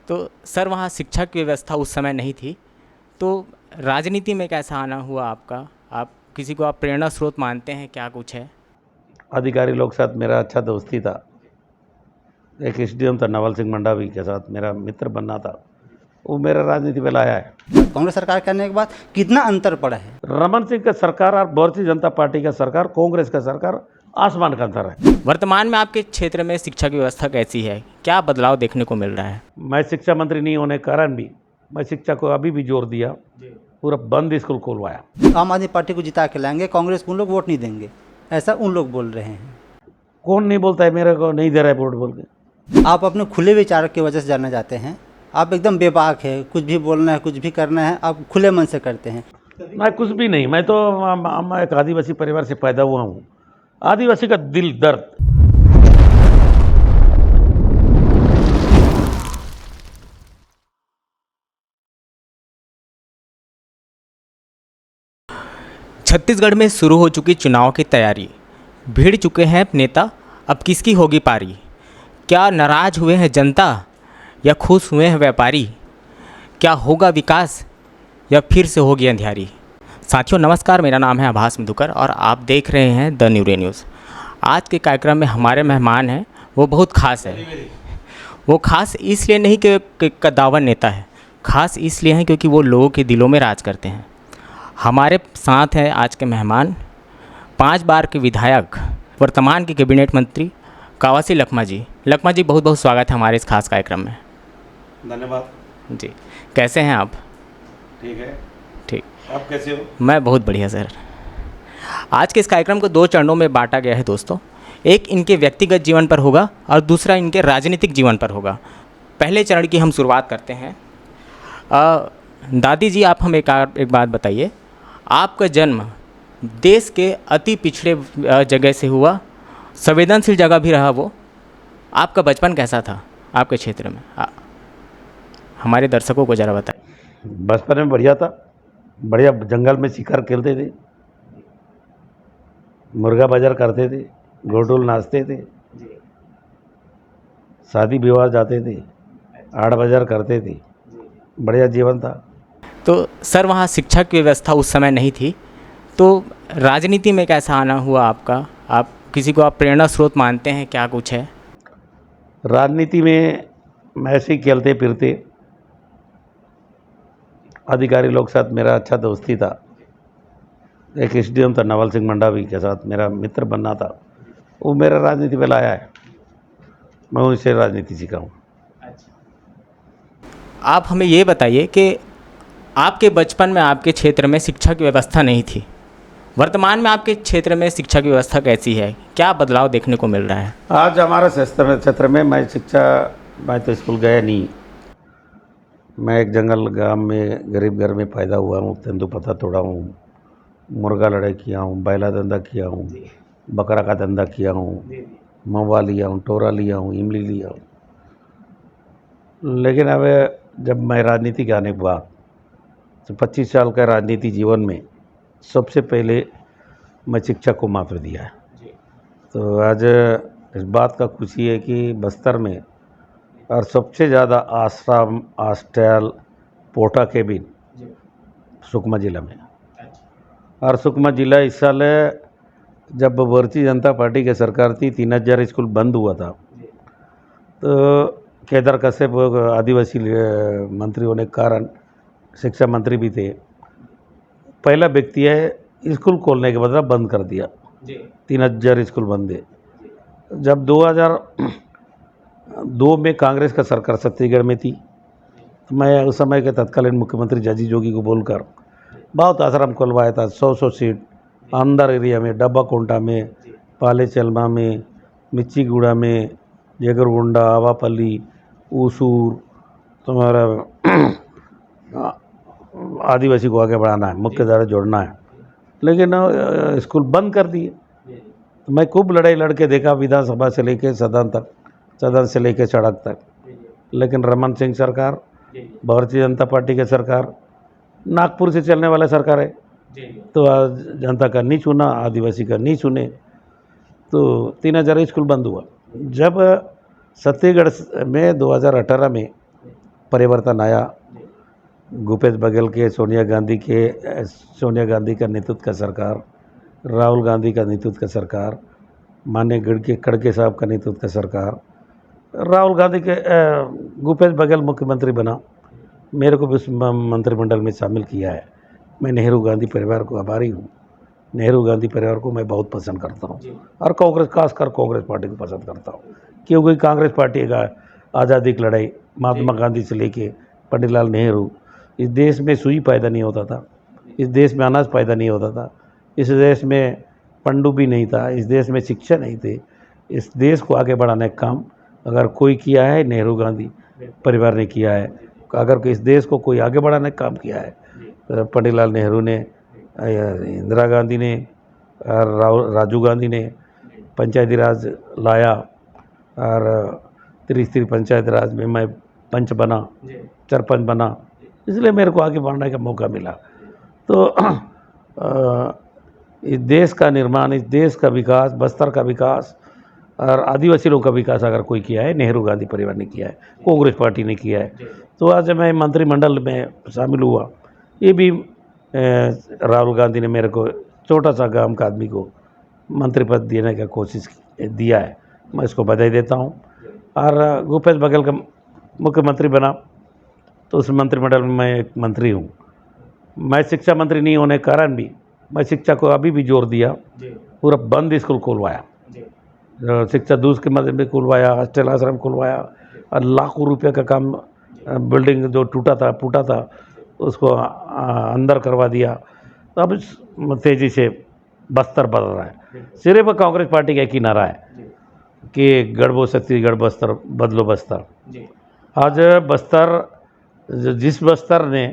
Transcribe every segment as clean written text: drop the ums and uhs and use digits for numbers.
तो सर वहाँ शिक्षा की व्यवस्था उस समय नहीं थी, तो राजनीति में कैसा आना हुआ आपका? आप किसी को आप प्रेरणा स्रोत मानते हैं, क्या कुछ है? अधिकारी लोग साथ मेरा अच्छा दोस्ती था। एक एसडीएम था नवल सिंह मंडावी के साथ मेरा मित्र बनना था, वो मेरा राजनीति में लाया है। कांग्रेस सरकार करने के बाद कितना अंतर पड़ा है? रमन सिंह का सरकार और भारतीय जनता पार्टी का सरकार, कांग्रेस का सरकार, आसमान का अंतर है। वर्तमान में आपके क्षेत्र में शिक्षा की व्यवस्था कैसी है? क्या बदलाव देखने को मिल रहा है? मैं शिक्षा मंत्री नहीं होने के कारण भी मैं शिक्षा को अभी भी जोर दिया, पूरा बंद स्कूल खोलवाया। आम आदमी पार्टी को जिता के लाएंगे, कांग्रेस को उन लोग वोट नहीं देंगे, ऐसा उन लोग बोल रहे हैं। कौन नहीं बोलता है मेरे को नहीं दे रहा है वोट बोल के? आप अपने खुले विचार की वजह से जाने जाते हैं। आप एकदम बेबाक है, कुछ भी बोलना है, कुछ भी करना है, आप खुले मन से करते हैं। मैं कुछ भी नहीं, मैं तो मैं एक आदिवासी परिवार से पैदा हुआ हूँ। आदिवासी का दिल दर्द। छत्तीसगढ़ में शुरू हो चुकी चुनाव की तैयारी, भिड़ चुके हैं नेता, अब किसकी होगी पारी? क्या नाराज हुए हैं जनता या खुश हुए हैं व्यापारी? क्या होगा विकास या फिर से होगी अंधियारी? साथियों नमस्कार, मेरा नाम है आभास मधुकर और आप देख रहे हैं द न्यूरे न्यूज़। आज के कार्यक्रम में हमारे मेहमान हैं, वो बहुत ख़ास है। वो ख़ास इसलिए नहीं कि कद्दावर नेता है, ख़ास इसलिए हैं क्योंकि वो लोगों के दिलों में राज करते हैं। हमारे साथ हैं आज के मेहमान, 5 बार के विधायक, वर्तमान के कैबिनेट मंत्री कावासी लखमा जी। लखमा जी, बहुत बहुत स्वागत है हमारे इस खास कार्यक्रम में। धन्यवाद जी, कैसे हैं आप? ठीक है। ठीक, आप कैसे हो? मैं बहुत बढ़िया सर। आज के इस कार्यक्रम को 2 चरणों में बांटा गया है दोस्तों। एक इनके व्यक्तिगत जीवन पर होगा और दूसरा इनके राजनीतिक जीवन पर होगा। पहले चरण की हम शुरुआत करते हैं। दादी जी, आप हमें एक बात बताइए, आपका जन्म देश के अति पिछड़े जगह से हुआ, संवेदनशील जगह भी रहा वो। आपका बचपन कैसा था आपके क्षेत्र में? हमारे दर्शकों को ज़रा बताएं। बचपन में बढ़िया था, बढ़िया जंगल में शिकार खेलते थे, मुर्गा बाजार करते थे, गोडोल नाचते थे, शादी विवाह जाते थे, आड़ बाजार करते थे, बढ़िया जीवन था। तो सर वहाँ शिक्षा की व्यवस्था उस समय नहीं थी, तो राजनीति में कैसा आना हुआ आपका? आप किसी को आप प्रेरणा स्रोत मानते हैं, क्या कुछ है? राजनीति में मैं ऐसे ही खेलते फिरते, अधिकारी लोग साथ मेरा अच्छा दोस्ती था। एक एसडीएम था नवल सिंह मंडावी के साथ मेरा मित्र बनना था, वो मेरा राजनीति में लाया है। मैं उनसे राजनीति सीखा हूँ। आप हमें ये बताइए कि आपके बचपन में आपके क्षेत्र में शिक्षा की व्यवस्था नहीं थी, वर्तमान में आपके क्षेत्र में शिक्षा की व्यवस्था कैसी है? क्या बदलाव देखने को मिल रहा है? आज हमारे क्षेत्र में मैं तो स्कूल गया नहीं। मैं एक जंगल गांव में गरीब घर में पैदा हुआ हूँ, तेंदुपत्ता तोड़ा हूँ, मुर्गा लड़ाई किया हूँ, बैला धंधा किया हूँ, बकरा का धंधा किया हूँ, मवा लिया हूँ, टोरा लिया हूँ, इमली लिया हूँ। लेकिन अब जब मैं राजनीति के आने के बाद तो 25 साल का राजनीति जीवन में सबसे पहले मैं शिक्षा को महत्व दिया है। तो आज इस बात का खुशी है कि बस्तर में और सबसे ज़्यादा आश्रम, हॉस्टल, पोटा केबिन सुकमा जिला में। और सुकमा जिला इस साल जब भारतीय जनता पार्टी की सरकार थी, 3000 स्कूल बंद हुआ था। तो केदार कश्यप आदिवासी मंत्री होने के कारण शिक्षा मंत्री भी थे, पहला व्यक्ति है स्कूल खोलने के बदला बंद कर दिया। 3000 स्कूल बंद है। जब 2002 में कांग्रेस का सरकार छत्तीसगढ़ में थी, तो मैं उस समय के तत्कालीन मुख्यमंत्री जाजी जोगी को बोलकर बहुत आश्रम खुलवाया था। 100 सीट अंदर एरिया में, डब्बा कोंटा में, पाले चलमा में, मिच्चीगुड़ा में, जेगरगुंडा, आवापल्ली, ऊसूर, तुम्हारा आदिवासी को आगे बढ़ाना है, मुख्य धारा जोड़ना है। लेकिन स्कूल बंद कर दिए। तो मैं खूब लड़ाई लड़के देखा, विधानसभा से लेके सदन तक, सदन से लेके सड़क तक। लेकिन रमन सिंह सरकार, भारतीय जनता पार्टी की सरकार, नागपुर से चलने वाला सरकार है, तो जनता का नहीं सुना, आदिवासी का नहीं सुने, तो 3000 स्कूल बंद हुआ। जब छत्तीसगढ़ में 2018 में परिवर्तन आया। भूपेश बघेल के, सोनिया गांधी का नेतृत्व का सरकार, राहुल गांधी का नेतृत्व का सरकार, माननीय खड़गे साहब का नेतृत्व का सरकार, राहुल गांधी के भूपेश बघेल मुख्यमंत्री बना, मेरे को भी उस मंत्रिमंडल में शामिल किया है। मैं नेहरू गांधी परिवार को आभारी हूँ। नेहरू गांधी परिवार को मैं बहुत पसंद करता हूँ और खासकर कांग्रेस पार्टी को पसंद करता हूँ, क्योंकि कांग्रेस पार्टी का आज़ादी की लड़ाई महात्मा गांधी से लेके पंडितलाल नेहरू, इस देश में सुई पैदा नहीं होता था, इस देश में अनाज पैदा नहीं होता था, इस देश में पनडुब्बी नहीं था, इस देश में शिक्षा नहीं थी। इस देश को आगे बढ़ाने का काम अगर कोई किया है, नेहरू गांधी परिवार ने किया है। अगर इस देश को कोई आगे बढ़ाने का काम किया है तो पंडितलाल नेहरू ने, इंदिरा गांधी ने, राजीव गांधी ने पंचायती राज लाया और त्रिस्तरीय पंचायत राज में मैं पंच बना, सरपंच बना, इसलिए मेरे को आगे बढ़ने का मौका मिला। तो इस देश का निर्माण, इस देश का विकास, बस्तर का विकास और आदिवासी लोगों का विकास अगर कोई किया है, नेहरू गांधी परिवार ने किया है, कांग्रेस पार्टी ने किया है। तो आज मैं मंत्रिमंडल में शामिल हुआ, ये भी राहुल गांधी ने मेरे को छोटा सा गांव का आदमी को मंत्री पद देने का कोशिश दिया है, मैं इसको बधाई देता हूँ। और भूपेश बघेल का मुख्यमंत्री बना तो उस मंत्रिमंडल में मैं एक मंत्री हूँ। मैं शिक्षा मंत्री नहीं होने के कारण भी मैं शिक्षा को अभी भी जोर दिया, पूरा बंद स्कूल खुलवाया, शिक्षा दूध के मदद में खुलवाया, हॉस्टल आश्रम खुलवाया और लाखों रुपये का काम, बिल्डिंग जो फूटा था उसको अंदर करवा दिया। तो अब तेज़ी से बस्तर बदल रहा है। सिर्फ कांग्रेस पार्टी का एक ही नारा है कि गढ़बो छत्तीसगढ़, बस्तर बदलो बस्तर। आज बस्तर, जिस बस्तर ने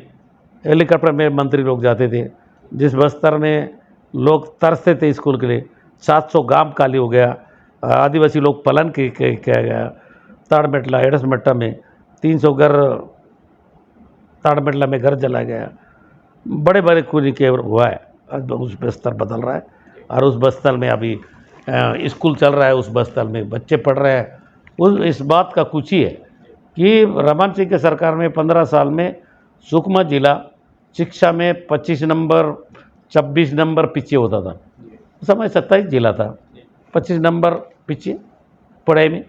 हेलीकॉप्टर में मंत्री लोग जाते थे, जिस बस्तर में लोग तरसते थे स्कूल के लिए, 700 गांव खाली हो गया, आदिवासी लोग पलन किया गया। ताड़मेटला, एडसमट्टा में 300 घर, ताड़मेटला में घर जला गया, बड़े बड़े कुछ के हुआ है। आज उस बस्तर बदल रहा है और उस बस्तर में अभी स्कूल चल रहा है, उस बस्तर में बच्चे पढ़ रहे हैं। इस बात का कुछ ही है कि रमन सिंह के सरकार में 15 साल में सुकमा जिला शिक्षा में 25 नंबर 26 नंबर पीछे होता था। उस समय 27 जिला था, 25 नंबर पीछे पढ़ाई में।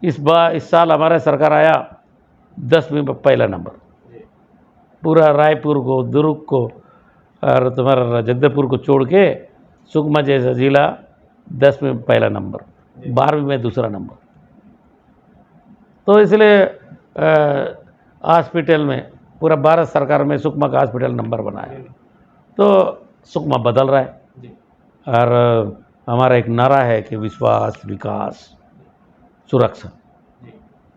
इस साल हमारा सरकार आया 10वीं में पहला नंबर। पूरा रायपुर को, दुर्ग को और तुम्हारा जगदलपुर को छोड़ के सुकमा जैसा जिला 10वीं में पहला नंबर, 12वीं में दूसरा नंबर। तो इसलिए हॉस्पिटल में पूरा भारत सरकार में सुकमा का हॉस्पिटल नंबर बना है। तो सुकमा बदल रहा है और हमारा एक नारा है कि विश्वास, विकास, सुरक्षा।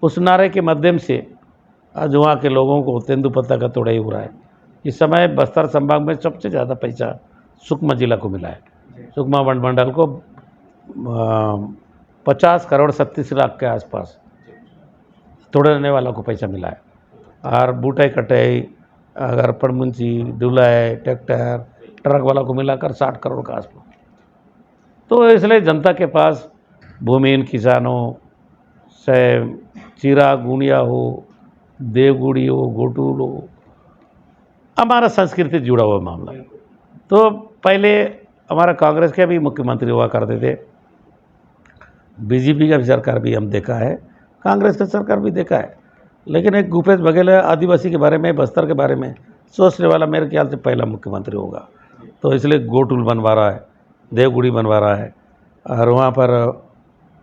उस नारे के माध्यम से आज वहाँ के लोगों को तेंदुपत्ता का तोड़ाई हो रहा है। इस समय बस्तर संभाग में सबसे ज़्यादा पैसा सुकमा जिला को मिला है। सुकमा वन मंडल को 50 करोड़ 37 लाख के आसपास तोड़ने वालों को पैसा मिला है। और बूटाई कटाई, अगर पड़मुंची, ढुलाई, ट्रैक्टर, ट्रक वाला को मिलाकर 60 करोड़ के आसपास। तो इसलिए जनता के पास भूमिहीन किसानों से चिरा गुणिया हो, देवगुड़ी हो, गोटूल हो, हमारा संस्कृति जुड़ा हुआ मामला। तो पहले हमारा कांग्रेस के भी मुख्यमंत्री हुआ करते थे, बीजेपी का भी सरकार भी हम देखा है, कांग्रेस का सरकार भी देखा है, लेकिन एक भूपेश बघेल आदिवासी के बारे में, बस्तर के बारे में सोचने वाला मेरे ख्याल से पहला मुख्यमंत्री होगा। तो इसलिए गोटूल बनवा रहा है, देवगुड़ी बनवा रहा है और वहाँ पर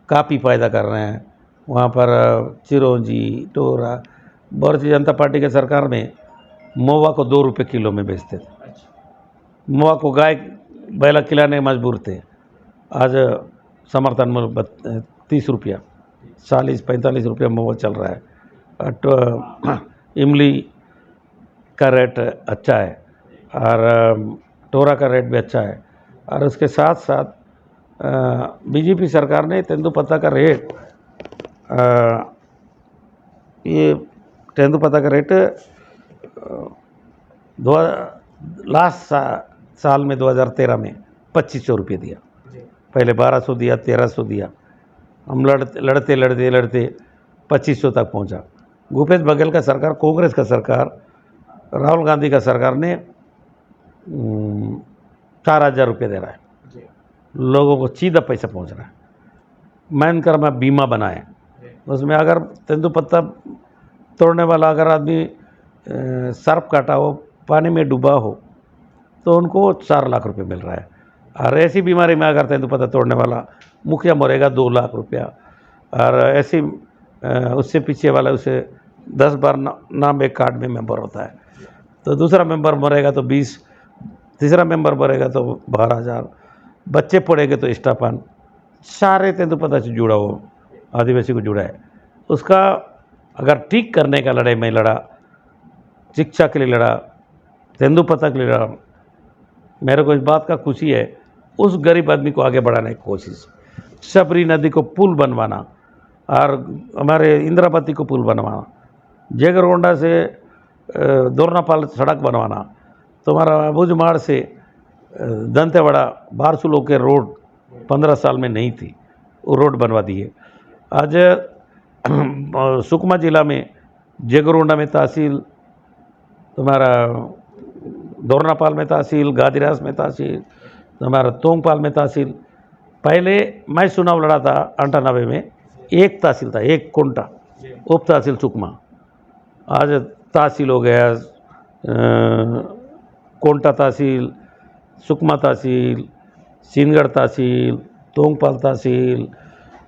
काफ़ी पैदा कर रहे हैं। वहाँ पर चिरौंजी, टोरा, भारतीय जनता पार्टी के सरकार में महुआ को 2 रुपये किलो में बेचते थे। महुआ को गाय बैला खिलाने मजबूर थे। आज समर्थन मूल्य 30 रुपया, 40-45 रुपया महुआ चल रहा है। इमली का रेट अच्छा है और टोरा का रेट भी अच्छा है। और उसके साथ साथ बीजेपी सरकार ने तेंदुपत्ता का रेट, ये तेंदुपत्ता का रेट लास्ट साल में 2013 में 2500 रुपये दिया। पहले 1200 दिया, 1300 दिया। हम लड़ते 2500 तक पहुंचा। भूपेश बघेल का सरकार, कांग्रेस का सरकार, राहुल गांधी का सरकार ने 4,000 रुपये दे रहा है, लोगों को सीधा पैसा पहुंच रहा है। मैनकर में बीमा बनाए, उसमें अगर तेंदुपत्ता तोड़ने वाला अगर आदमी सर्प काटा हो, पानी में डूबा हो, तो उनको 4 लाख रुपए मिल रहा है। और ऐसी बीमारी में अगर तेंदुपत्ता तोड़ने वाला मुखिया मरेगा 2 लाख रुपया, और ऐसी उससे पीछे वाला उसे 10 बार नाम एक कार्ड में मेंबर होता है, तो दूसरा मेंबर मरेगा तो 20, तीसरा मेंबर मरेगा तो 12,000, बच्चे पढ़ेंगे तो स्टापान, सारे तेंदुपत्ता से जुड़ा हो, आदिवासी को जुड़ा है। उसका अगर ठीक करने का लड़ाई मैं लड़ा, शिक्षा के लिए लड़ा, तेंदुपत्ता के लिए लड़ा। मेरे को इस बात का खुशी है, उस गरीब आदमी को आगे बढ़ाने की कोशिश, शबरी नदी को पुल बनवाना और हमारे इंद्रावती को पुल बनवाना, जेगरगोंडा से दोरनापाल सड़क बनवाना, तुम्हारा अबूझमाड़ से दंतेवाड़ा बारसूलों के रोड 15 साल में नहीं थी, वो रोड बनवा दिए। आज सुकमा जिला में जेगरगोंडा में तहसील, तुम्हारा दोरनापाल में तहसील, गादीरास में तहसील, तुम्हारा तोंगपाल में तहसील। पहले मैं चुनाव लड़ा था 98 में, एक तहसील था, एक कोंटा, उप तहसील सुकमा। आज तहसील हो गया, कोंटा तहसील, सुकमा तहसील, सीनगढ़ तहसील, तोंगपाल तहसील,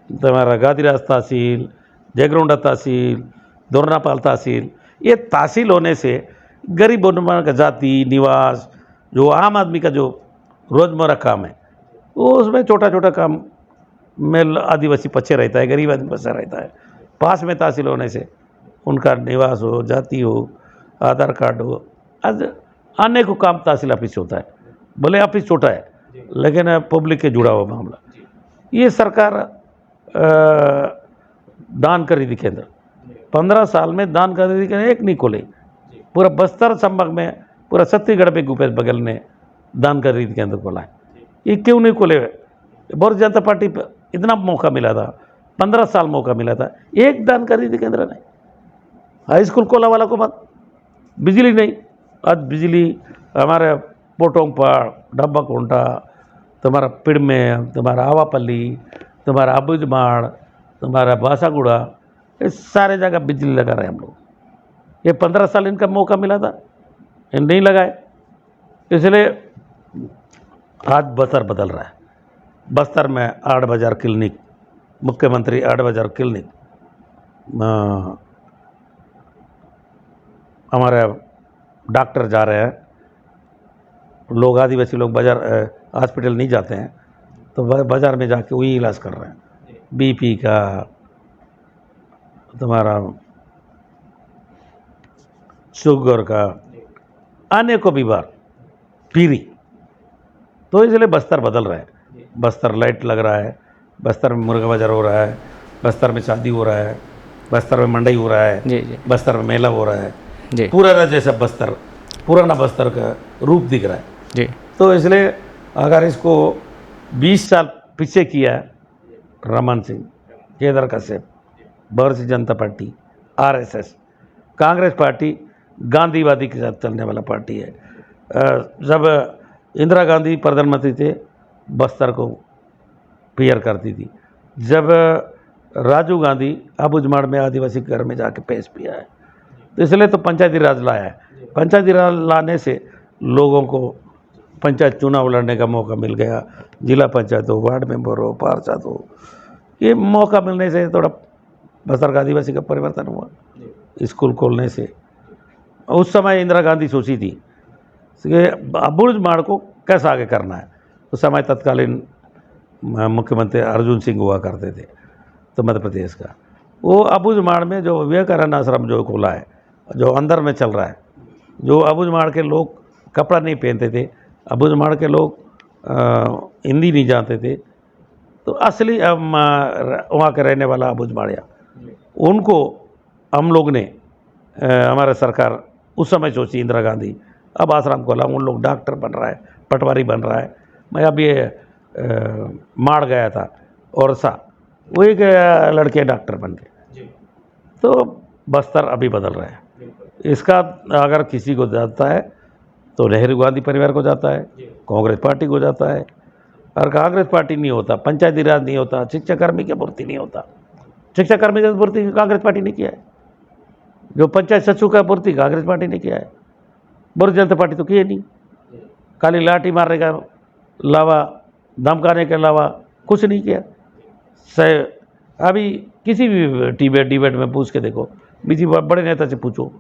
तुम्हारा गादीरास तहसील, जेगरगोंडा तहसील, दोरनापाल तहसील। ये तहसील होने से गरीब का जाति निवास, जो आम आदमी का जो रोज़मर्रा काम है, वो उसमें छोटा छोटा काम में आदिवासी पीछे रहता है, गरीब आदमी पीछे रहता है। पास में तहसील होने से उनका निवास हो, जाति हो, आधार कार्ड हो, आज अनेक काम तहसील ऑफिस होता है। भले ऑफिस छोटा है, लेकिन पब्लिक के जुड़ा हुआ मामला। ये सरकार दान खरीदी केंद्र 15 साल में दान खरीदी केंद्र एक नहीं खोले, पूरा बस्तर संभाग में, पूरा छत्तीसगढ़ में भूपेश बघेल ने दान खरीदी केंद्र खोला है। ये क्यों नहीं खोले? भारतीय जनता पार्टी पर इतना मौका मिला था, 15 साल मौका मिला था, एक दान खरीदी केंद्र नहीं। हाई स्कूल खोला वाला को मत, बिजली नहीं, आज बिजली हमारे पोटोंगपाड़, डब्बा कोंटा, तुम्हारा पिड़ में, तुम्हारा आवापल्ली, तुम्हारा अबूझमाड़, तुम्हारा बासागुड़ा, ये सारे जगह बिजली लगा रहे हैं हम लोग। ये 15 साल इनका मौका मिला था, ये नहीं लगाए, इसलिए आज बस्तर बदल रहा है। बस्तर में 8 बाजार क्लिनिक, मुख्यमंत्री 8 बाजार क्लिनिक, हमारे डॉक्टर जा रहे हैं, लोग आदिवासी लोग बाजार हॉस्पिटल नहीं जाते हैं, तो बाज़ार में जाके वही इलाज कर रहे हैं। बीपी का, तुम्हारा शुगर का, अनेकों बीमार पीरी। तो इसलिए बस्तर बदल रहा है, बस्तर लाइट लग रहा है, बस्तर में मुर्गा बाजार हो रहा है, बस्तर में शादी हो रहा है, बस्तर में मंडई हो रहा है, जी बस्तर में मेला हो रहा है, जी पुराना जैसा बस्तर, पुराना बस्तर का रूप दिख रहा है जी। तो इसलिए अगर इसको 20 साल पीछे किया Raman Singh, Kedar Kashyap, Bharatiya Janata party, RSS, Congress party गांधीवादी के साथ चलने वाला पार्टी है। जब इंदिरा गांधी प्रधानमंत्री थे, बस्तर को क्लियर करती थी। जब राजीव गांधी अबूझमाड़ में आदिवासी घर में जाके पेश पिया है, तो इसलिए तो पंचायती राज लाया है। पंचायती राज लाने से लोगों को पंचायत चुनाव लड़ने का मौका मिल गया, जिला पंचायत हो, वार्ड मेंबर हो, पार्षद हो, ये मौका मिलने से थोड़ा बस्तर का आदिवासी का परिवर्तन हुआ। स्कूल खोलने से उस समय इंदिरा गांधी सोची थी कि अबूझमाड़ को कैसे आगे करना है। उस समय तत्कालीन मुख्यमंत्री अर्जुन सिंह हुआ करते थे, तो मध्य प्रदेश का, वो अबूझमाड़ में जो विवेकानंद आश्रम जो खोला है, जो अंदर में चल रहा है, जो अबूझमाड़ के लोग कपड़ा नहीं पहनते थे, अबूझमाड़ के लोग हिंदी नहीं जानते थे, तो असली वहाँ के रहने वाला अबूझमाड़िया, उनको हम लोग ने हमारा सरकार उस समय सोची, इंदिरा गांधी, अब आश्रम खोला, उन लोग डॉक्टर बन रहा है, पटवारी बन रहा है। मैं अभी माड़ गया था, और वो एक लड़के डॉक्टर बन गए। तो बस्तर अभी बदल रहे हैं। इसका अगर किसी को जाता है तो नेहरू गांधी परिवार को जाता है, कांग्रेस पार्टी को जाता है। और कांग्रेस पार्टी नहीं होता, पंचायती राज नहीं होता, शिक्षाकर्मी की भर्ती नहीं होता। शिक्षाकर्मी की भर्ती कांग्रेस पार्टी ने किया है, जो पंचायत सचिव का भर्ती कांग्रेस पार्टी ने किया है। भारतीय जनता पार्टी तो किए नहीं, खाली लाठी मारने का अलावा, धमकाने के अलावा कुछ नहीं किया। अभी किसी भी डिबेट में पूछ के देखो, किसी बड़े नेता से पूछो,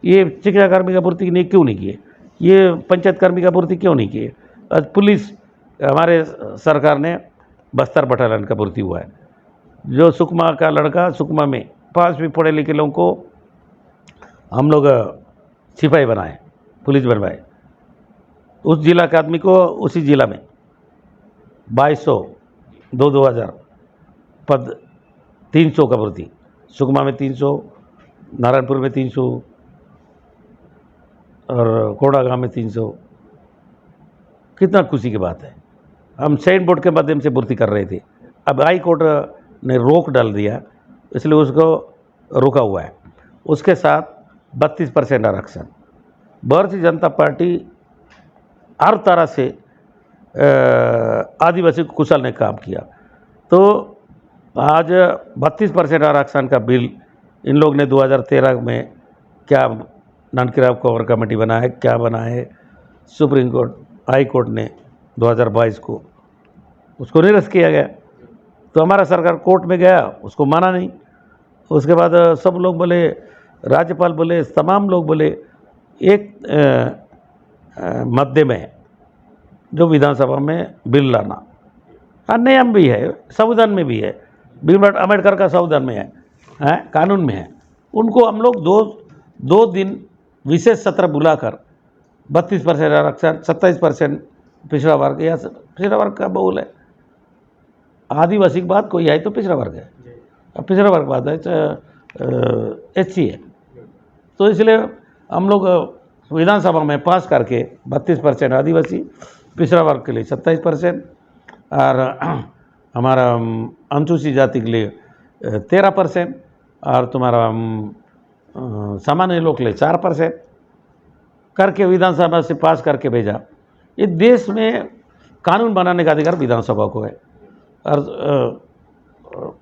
ये शिक्षाकर्मी का भर्ती ने क्यों नहीं किए, ये पंचायत कर्मी का भर्ती क्यों नहीं किए। आज पुलिस हमारे सरकार ने बस्तर बटालियन का भर्ती हुआ है, जो सुकमा का लड़का, सुकमा में 5वीं पढ़े लिखे लोगों को हम लोग सिपाही बनाए, पुलिस बनवाए। उस जिला के आदमी को उसी जिला में 2200 2000 पद, 300 का भर्ती, सुकमा में 300, नारायणपुर में 300 और कोड़ा गांव में 300। कितना खुशी की बात है। हम साइन बोर्ड के माध्यम से भर्ती कर रहे थे, अब हाई कोर्ट ने रोक डाल दिया, इसलिए उसको रोका हुआ है। उसके साथ 32% आरक्षण। भारतीय जनता पार्टी हर तरह से आदिवासी को कुशल ने काम किया। तो आज 32% आरक्षण का बिल इन लोग ने 2013 में क्या नानकिराव कोवर कमेटी बना है, क्या बना है, सुप्रीम कोर्ट, हाई कोर्ट ने 2022 को उसको निरस्त किया गया। तो हमारा सरकार कोर्ट में गया, उसको माना नहीं। उसके बाद सब लोग बोले, राज्यपाल बोले, तमाम लोग बोले, एक मध्य में जो विधानसभा में बिल लाना, हाँ नियम भी है, संविधान में भी है, भीमराव अम्बेडकर का संविधान में है, कानून में है। उनको हम लोग दो दिन विशेष सत्र बुलाकर 32% आरक्षण, 27% पिछड़ा वर्ग, या पिछड़ा वर्ग का बहुल है। आदिवासी की बात कोई है तो पिछड़ा वर्ग है, अब पिछड़ा वर्ग बात है SC है। तो इसलिए हम लोग विधानसभा में पास करके 32% आदिवासी, पिछड़ा वर्ग के लिए 27% और हमारा अनुसूचित जाति के लिए 13% और तुम्हारा सामान्य लोग के लिए 4% करके विधानसभा से पास करके भेजा। ये देश में कानून बनाने का अधिकार विधानसभा को है, और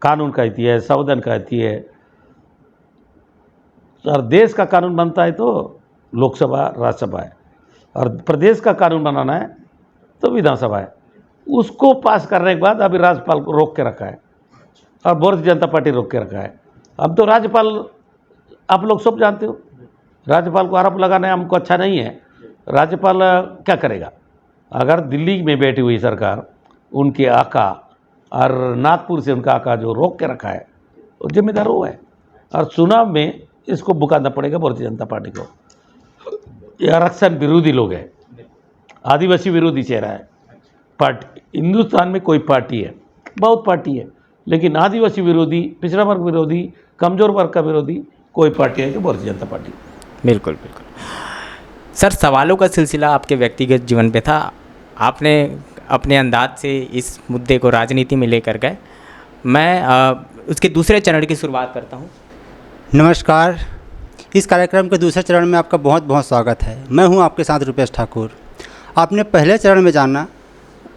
कानून कहती है, संविधान कहती है, और देश का कानून बनता है तो लोकसभा, राज्यसभा है, और प्रदेश का कानून बनाना है तो विधानसभा है। उसको पास करने के बाद अभी राज्यपाल को रोक के रखा है, और भारतीय जनता पार्टी रोक के रखा है। अब तो राज्यपाल, आप लोग सब जानते हो, राज्यपाल को आरोप लगाना हमको अच्छा नहीं है। राज्यपाल क्या करेगा? अगर दिल्ली में बैठी हुई सरकार, उनके आका और नागपुर से उनका आका जो रोक के रखा है, वो जिम्मेदार वो है, और चुनाव में इसको भुगतना पड़ेगा भारतीय जनता पार्टी को। ये आरक्षण विरोधी लोग हैं, आदिवासी विरोधी चेहरा है पार्टी। हिंदुस्तान में कोई पार्टी है, बहुत पार्टी है, लेकिन आदिवासी विरोधी, पिछड़ा वर्ग विरोधी, कमज़ोर वर्ग का विरोधी कोई पार्टी है तो भारतीय जनता पार्टी। बिल्कुल बिल्कुल सर, सवालों का सिलसिला आपके व्यक्तिगत जीवन पे था, आपने अपने अंदाज से इस मुद्दे को राजनीति में लेकर गए। मैं उसके दूसरे चरण की शुरुआत करता हूँ। नमस्कार, इस कार्यक्रम के दूसरे चरण में आपका बहुत बहुत स्वागत है। मैं हूं आपके साथ रुपेश ठाकुर। आपने पहले चरण में जाना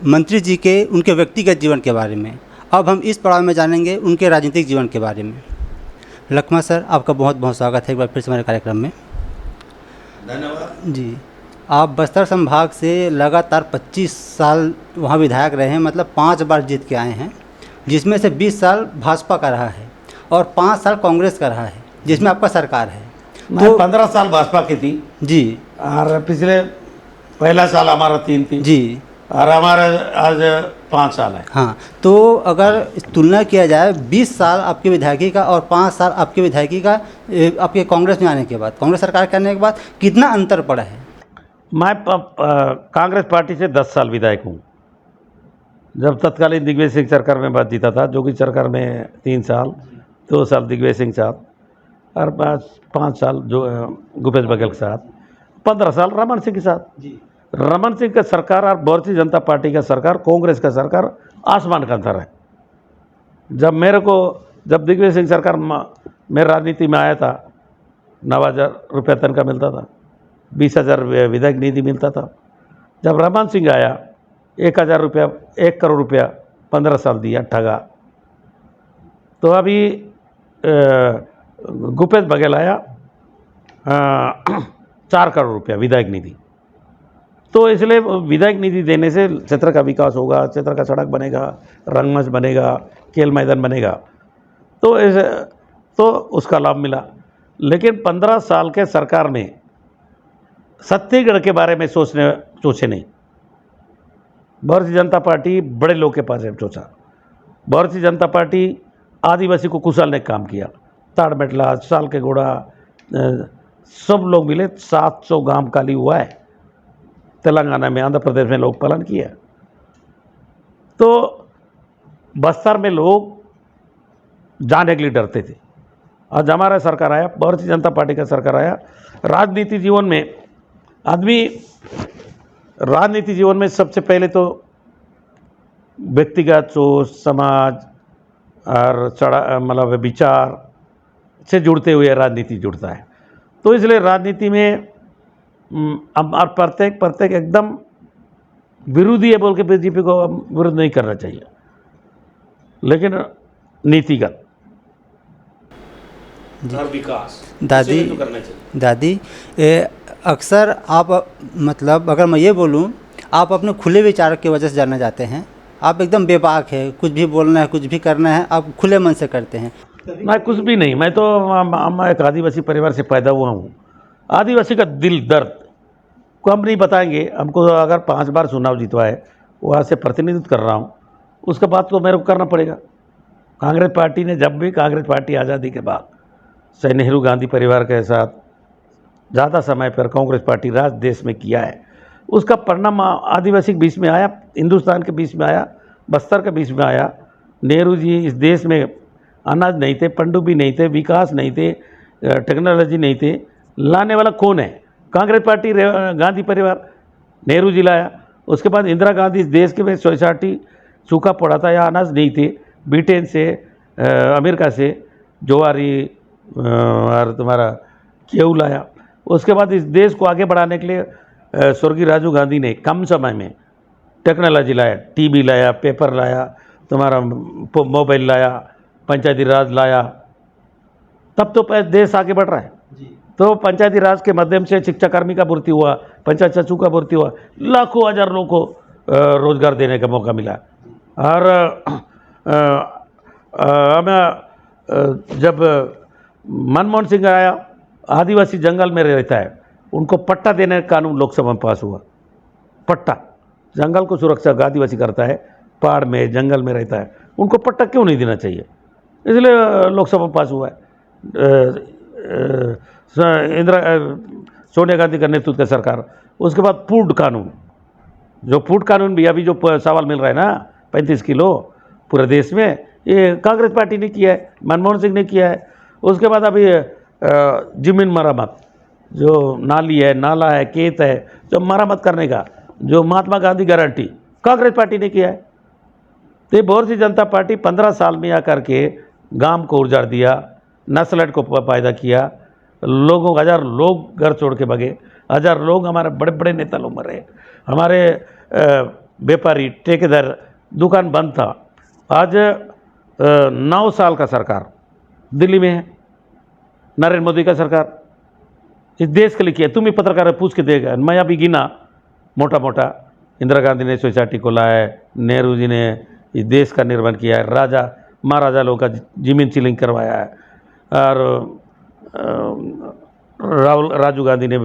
मंत्री जी के उनके व्यक्तिगत जीवन के बारे में, अब हम इस पड़ाव में जानेंगे उनके राजनीतिक जीवन के बारे में। लखमा सर, आपका बहुत बहुत स्वागत है एक बार फिर से हमारे कार्यक्रम में। धन्यवाद जी, आप बस्तर संभाग से लगातार 25 साल वहाँ विधायक रहे हैं, मतलब 5 बार जीत के आए हैं, जिसमें से 20 साल भाजपा का रहा है और 5 साल कांग्रेस का रहा है, जिसमें आपका सरकार है। तो 15 साल भाजपा की थी जी, और पिछले पहला साल हमारा 3 थी जी, और हमारा आज 5 साल है। हाँ, तो अगर तुलना किया जाए 20 साल आपकी विधायकी का और 5 साल आपकी विधायकी का आपके कांग्रेस में आने के बाद, कांग्रेस सरकार के आने के बाद कितना अंतर पड़ा है? मैं कांग्रेस पार्टी से 10 साल विधायक हूँ। जब तत्कालीन दिग्विजय सिंह सरकार में बात जीता था, जो कि सरकार में 3 साल, 2 साल दिग्विजय सिंह साथ और 5 साल जो भूपेश बघेल के साथ, 15 साल रमन सिंह के साथ। रमन सिंह का सरकार और भारतीय जनता पार्टी का सरकार, कांग्रेस का सरकार आसमान का अंतर है। जब दिग्विजय सिंह सरकार मेरे राजनीति में आया था, 9,000 रुपया तनख्वाह मिलता था, 20,000 विधायक निधि मिलता था। जब रमन सिंह आया 1,000 रुपया, 1 करोड़ रुपया 15 साल दिया, ठगा। तो अभी भूपेश बघेल आया 4 करोड़ रुपया विधायक निधि। तो इसलिए विधायक निधि देने से क्षेत्र का विकास होगा, क्षेत्र का सड़क बनेगा, रंगमंच बनेगा, खेल मैदान बनेगा, तो उसका लाभ मिला। लेकिन 15 साल के सरकार में छत्तीसगढ़ के बारे में सोचे नहीं। भारतीय जनता पार्टी बड़े लोग के पास सोचा। भारतीय जनता पार्टी आदिवासी को कुशलने का काम किया। ताड़मेटला, साल के घोड़ा, सब लोग मिले। 700 गांव खाली हुआ है तेलंगाना में, आंध्र प्रदेश में लोग पालन किया। तो बस्तर में लोग जाने के लिए डरते थे। आज हमारा सरकार आया, भारतीय जनता पार्टी का सरकार आया। राजनीति जीवन में सबसे पहले तो व्यक्तिगत सोच, समाज और मतलब विचार से जुड़ते हुए राजनीति जुड़ता है। तो इसलिए राजनीति में और प्रत्येक एकदम विरोधी है बोल के बीजेपी को विरोध नहीं करना चाहिए, लेकिन नीतिगत और विकास दादी तो करना चाहिए। दादी अक्सर आप मतलब अगर मैं ये बोलूं, आप अपने खुले विचार की वजह से जाना जाते हैं। आप एकदम बेबाक है, कुछ भी बोलना है, कुछ भी करना है, आप खुले मन से करते हैं। मैं कुछ भी नहीं, मैं तो एक आदिवासी परिवार से पैदा हुआ हूँ। आदिवासी का दिल दर्द को हम नहीं बताएंगे। हमको अगर 5 बार चुनाव जितवाए, वहाँ से प्रतिनिधित्व कर रहा हूँ, उसके बाद तो मेरे को करना पड़ेगा। कांग्रेस पार्टी ने जब भी, कांग्रेस पार्टी आज़ादी के बाद चाहे नेहरू गांधी परिवार के साथ ज़्यादा समय पर कांग्रेस पार्टी राज देश में किया है, उसका परिणाम आदिवासी के बीच में आया, हिंदुस्तान के बीच में आया, बस्तर के बीच में आया। नेहरू जी इस देश में अनाज नहीं थे, पनडुब्बी नहीं थे, विकास नहीं थे, टेक्नोलॉजी नहीं थे। लाने वाला कौन है? कांग्रेस पार्टी, गांधी परिवार। नेहरू जी लाया। उसके बाद इंदिरा गांधी इस देश के में सोसाइटी सूखा पड़ा था या अनाज नहीं थे, ब्रिटेन से, अमेरिका से ज्वारी और तुम्हारा गेहूँ लाया। उसके बाद इस देश को आगे बढ़ाने के लिए स्वर्गीय राजीव गांधी ने कम समय में टेक्नोलॉजी लाया, टीवी लाया, पेपर लाया, तुम्हारा मोबाइल लाया, पंचायती राज लाया। तब तो देश आगे बढ़ रहा है। तो पंचायती राज के माध्यम से शिक्षा कर्मी का भर्ती हुआ, पंचायत सचिव का भर्ती हुआ, लाखों हजार लोगों को रोजगार देने का मौका मिला। और जब मनमोहन सिंह आया, आदिवासी जंगल में रहता है, उनको पट्टा देने का कानून लोकसभा में पास हुआ। पट्टा, जंगल को सुरक्षा आदिवासी करता है, पहाड़ में जंगल में रहता है, उनको पट्टा क्यों नहीं देना चाहिए, इसलिए लोकसभा में पास हुआ है। सोनिया गांधी का नेतृत्व का सरकार। उसके बाद फूड कानून, जो फूड कानून भी अभी जो सवाल मिल रहा है ना 35 किलो पूरे देश में, ये कांग्रेस पार्टी ने किया है, मनमोहन सिंह ने किया है। उसके बाद अभी जमीन मरम्मत, जो नाली है, नाला है, खेत है, जो मरम्मत करने का जो महात्मा गांधी गारंटी कांग्रेस पार्टी ने किया है। तो भारतीय जनता पार्टी 15 साल में आकर के गांव को उजाड़ दिया, नस्लट को पैदा किया, लोगों 1000 लोग घर छोड़ के भगे, 1000 लोग हमारे बड़े बड़े नेता लोग मरे, हमारे व्यापारी ठेकेदार दुकान बंद था। आज 9 साल का सरकार दिल्ली में है, नरेंद्र मोदी का सरकार इस देश के लिए किया। तुम ही पत्रकार पूछ के देगा, मैं अभी गिना मोटा मोटा। इंदिरा गांधी ने सोसाइटी को लाया है, नेहरू जी ने इस देश का निर्माण किया है, राजा महाराजा लोगों का जमीन सीलिंग करवाया है, और राजीव गांधी ने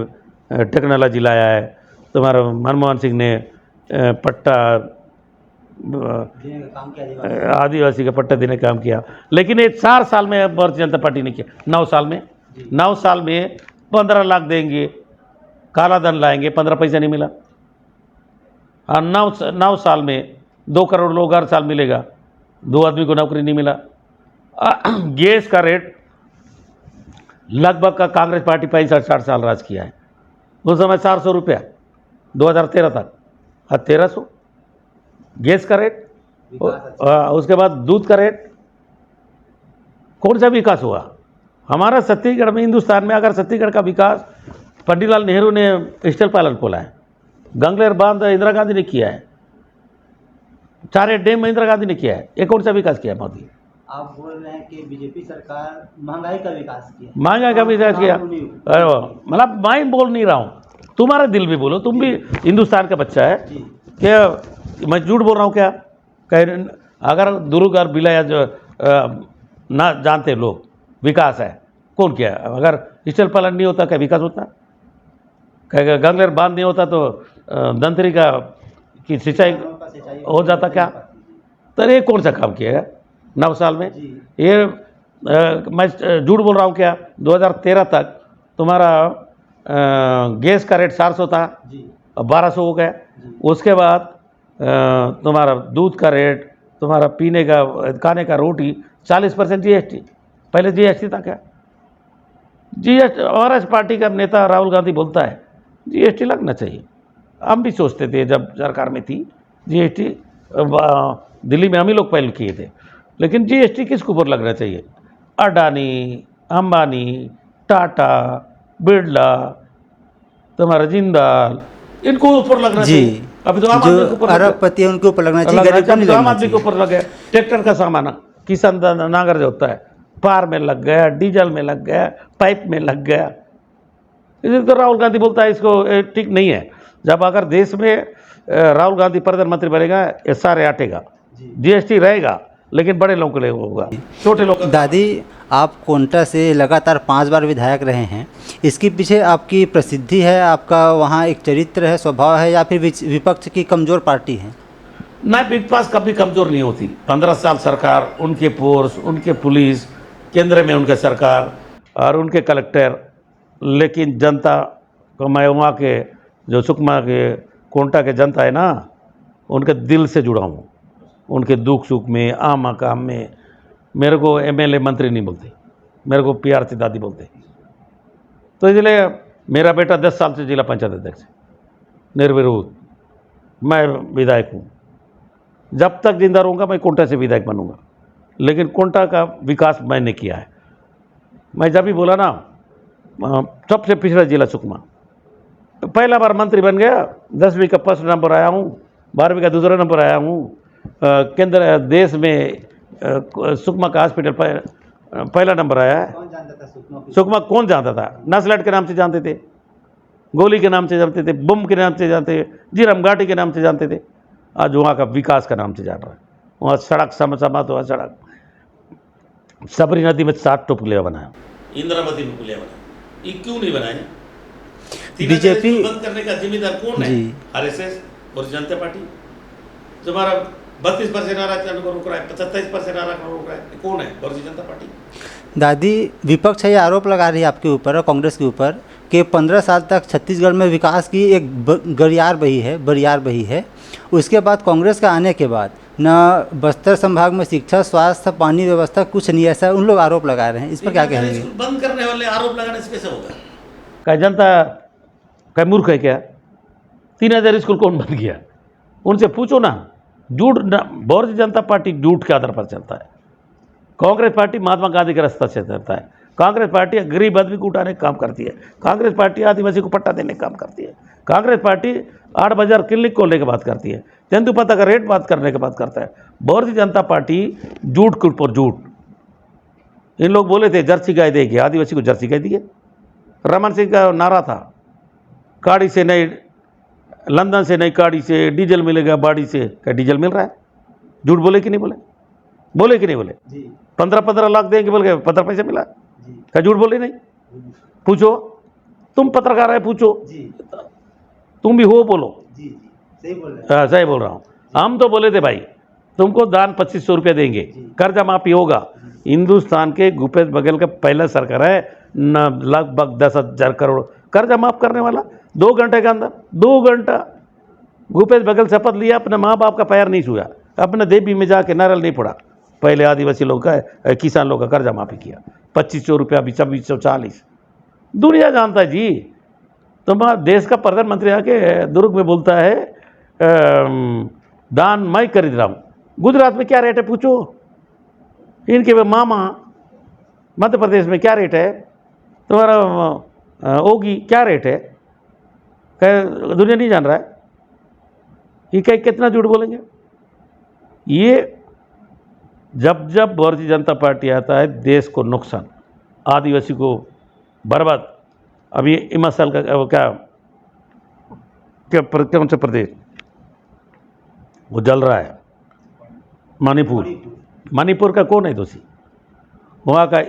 टेक्नोलॉजी लाया है, तुम्हारा मनमोहन सिंह ने पट्टा आदिवासी का पट्टा देने का काम किया। लेकिन ये 4 साल में भारतीय जनता पार्टी ने किया। 9 साल में 15 लाख देंगे, काला धन लाएंगे, 15 पैसा नहीं मिला। और 9 साल में 2 करोड़ लोग हर साल मिलेगा, 2 आदमी को नौकरी नहीं मिला। गैस का रेट लगभग का कांग्रेस पार्टी 65-60 साल राज किया है। उस समय 400 रुपया 2013 तक, और 1300 गैस का रेट। उसके बाद दूध का रेट, कौन सा विकास हुआ? हमारा छत्तीसगढ़ में, हिंदुस्तान में अगर छत्तीसगढ़ का विकास पंडितलाल नेहरू ने स्टील प्लांट खोला है, गंगलेर बांध इंदिरा गांधी ने किया है, 4 डैम इंदिरा गांधी ने किया है, ये कौन सा विकास किया मोदी? आप बोल रहे हैं कि बीजेपी सरकार महंगाई का विकास किया, महंगाई का विकास किया। मतलब मैं बोल नहीं रहा हूँ, तुम्हारा दिल भी बोलो, तुम भी हिंदुस्तान का बच्चा है। क्या मैं झूठ बोल रहा हूँ क्या? कह अगर दुर्ग और बिलाया जो ना जानते लोग विकास है, कौन किया? अगर स्टील प्लांट नहीं होता क्या विकास होता? क्या गंगलेर बांध नहीं होता तो धनसिरी की सिंचाई हो जाता क्या? तो ये कौन सा काम किया है 9 साल में? ये मैं झूठ बोल रहा हूँ क्या? 2013 तक तुम्हारा गैस का रेट 400 था, अब 1200 हो गया। उसके बाद तुम्हारा दूध का रेट, तुम्हारा पीने का, खाने का रोटी 40% जीएसटी। पहले जीएसटी था क्या? जीएसटी और पार्टी का नेता राहुल गांधी बोलता है जीएसटी लगना चाहिए। हम भी सोचते थे जब सरकार में थी, जीएसटी दिल्ली में हम ही लोग पहले किए थे, लेकिन जीएसटी किसके ऊपर लगना चाहिए? अडानी, अंबानी, टाटा, बिरला, तुम्हारा जिंदाल, इनको ऊपर लगना चाहिए। अभी तो आम आदमी के जो ऊपर लग गया। अरबपति है उनके ऊपर लगना चाहिए, गरीब को नहीं तो आम लगना आदमी के चाहिए। ऊपर लग गया। ट्रैक्टर का सामान, किसान नांगर जो होता है, पार में लग गया, डीजल में लग गया, पाइप में लग गया। इसी तो राहुल गांधी बोलता है इसको ठीक नहीं है। जब अगर देश में राहुल गांधी प्रधानमंत्री बनेगा, ये सारे हटेगा, जीएसटी रहेगा, लेकिन बड़े लोगों के लिए होगा, छोटे लोग। दादी, आप कोंटा से लगातार 5 बार विधायक रहे हैं, इसके पीछे आपकी प्रसिद्धि है, आपका वहाँ एक चरित्र है, स्वभाव है, या फिर विपक्ष की कमज़ोर पार्टी है? नहीं, विपक्ष कभी कमज़ोर नहीं होती। 15 साल सरकार, उनके फोर्स, उनके पुलिस, केंद्र में उनके सरकार और उनके कलेक्टर, लेकिन जनता को मैं वहाँ के जो सुकमा के कोंटा के जनता है ना, उनके दिल से जुड़ा हूँ। उनके दुख सुख में, आम काम में मेरे को एमएलए मंत्री नहीं बोलते, मेरे को पीआरसी दादी बोलते। तो इसलिए मेरा बेटा 10 साल से जिला पंचायत अध्यक्ष है, निर्विरोध। मैं विधायक हूँ, जब तक जिंदा रहूँगा मैं कोंटा से विधायक बनूंगा, लेकिन कोंटा का विकास मैंने किया है। मैं जब भी बोला ना, सबसे पिछड़ा जिला सुकमा, पहला बार मंत्री बन गया, 10वीं का फर्स्ट नंबर आया हूँ, 12वीं का दूसरा नंबर आया हूँ। केंद्र देश में सुकमा का हॉस्पिटल पहला नंबर आया है। कौन जानता था सुकमा? कौन जानता था? नस्लट के नाम से जानते थे, गोली के नाम से जानते थे, बम के नाम से जानते थे, जीरम घाटी के नाम से जानते थे। आज वहाँ का विकास का नाम से जान रहा है। वहाँ सड़क समझ तो सड़क, सबरी नदी में 7 टो पुलिया बनाया, इंदिरावती में पुलिया बनाया, ये क्यों नहीं बनाए? बीजेपी बंद करने का जिम्मेदार कौन है? आरएसएस और जनता पार्टी। तुम्हारा 32% आरक्षण को रोक रहा है, 75% आरक्षण रोक रहा है, कौन है? भारतीय जनता पार्टी। दादी, विपक्ष ये आरोप लगा रही है आपके ऊपर और कांग्रेस के ऊपर कि 15 साल तक छत्तीसगढ़ में विकास की एक बरियार बही है। उसके बाद कांग्रेस का आने के बाद न बस्तर संभाग में शिक्षा, स्वास्थ्य, पानी व्यवस्था कुछ नहीं, ऐसा उन लोग आरोप लगा रहे हैं। इस पर क्या कहेंगे? बंद करने वाले आरोप लगाने से कैसे होगा? क्या जनता क्या मूर्ख है क्या? 3000 स्कूल कौन बंद किया? उनसे पूछो ना। झूठ, भारतीय जनता पार्टी झूठ के आधार पर चलता है। कांग्रेस पार्टी महात्मा गांधी के रास्ते से चलता है। कांग्रेस पार्टी गरीब आदमी को उठाने का काम करती है। कांग्रेस पार्टी आदिवासी को पट्टा देने का काम करती है। कांग्रेस पार्टी 8 बाजार क्लिनिक खोलने की बात करती है। तेंदुपत्ता का रेट बात करने की बात करता है। भारतीय जनता पार्टी झूठ के ऊपर झूठ। इन लोग बोले थे जर्सी गाय देगी, आदिवासी को जर्सी गाय दी है। रमन सिंह का नारा था, काड़ी से नहीं, लंदन से नहीं काड़ी से डीजल मिलेगा, बाड़ी से। क्या डीजल मिल रहा है? झूठ बोले कि नहीं बोले? बोले कि नहीं बोले? 15-15 लाख देंगे बोल के 15 पैसे मिला। क्या झूठ बोले? नहीं। पूछो, तुम पत्रकार है, पूछो, तुम भी हो, बोलो। सही बोल रहे हैं। सही बोल रहा हूँ। हम तो बोले थे भाई तुमको दान 2500 रुपया देंगे, कर्जा माफी होगा। हिंदुस्तान के भूपेश बघेल का पहला सरकार है न, लगभग 10,000 करोड़ कर्जा माफ करने वाला 2 घंटे के अंदर। 2 घंटा भूपेश बघेल शपथ लिया, अपने माँ बाप का पैर नहीं छुआ, अपने देवी में जाके नारियल नहीं पड़ा, पहले आदिवासी लोग का, किसान लोग का कर्जा माफी किया। 2500 रुपया, 2640। दुनिया जानता है जी। तुम्हारा देश का प्रधानमंत्री आके दुर्ग में बोलता है दान मैं खरीद रहा हूँ। गुजरात में क्या रेट है पूछो। इनके वे मामा मध्य प्रदेश में क्या रेट है, तुम्हारा होगी क्या रेट है, क्या दुनिया नहीं जान रहा है? ये क्या कितना झूठ बोलेंगे? ये जब जब भारतीय जनता पार्टी आता है देश को नुकसान, आदिवासी को बर्बाद। अभी हिमाचल का वो क्या क्या कौन सा प्रदेश वो जल रहा है, मणिपुर का कौन है दोषी? वहाँ का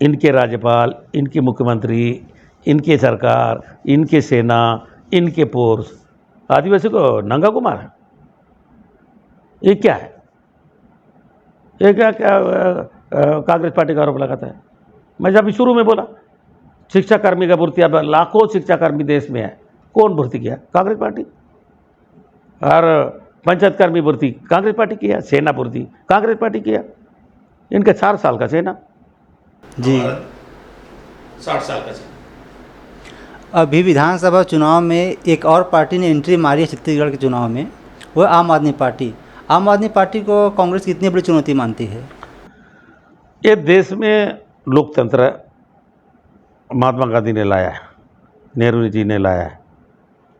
इनके राज्यपाल, इनके मुख्यमंत्री, इनके सरकार, इनके सेना, इनके फोर्स आदिवासी को नंगा को मारा। ये क्या है? ये क्या क्या कांग्रेस पार्टी का आरोप लगाता है? मैं जब शुरू में बोला शिक्षा कर्मी का भर्ती, अब लाखों शिक्षा कर्मी देश में है, कौन भर्ती किया? कांग्रेस पार्टी। और पंचायत कर्मी भर्ती कांग्रेस पार्टी किया, सेना भर्ती कांग्रेस पार्टी किया। इनका 4 साल का सेना, जी 60 साल का सेना। अभी विधानसभा चुनाव में एक और पार्टी ने एंट्री मारी है छत्तीसगढ़ के चुनाव में, वो आम आदमी पार्टी। आम आदमी पार्टी को कांग्रेस कितनी बड़ी चुनौती मानती है? ये देश में लोकतंत्र महात्मा गांधी ने लाया है, नेहरू जी ने लाया है।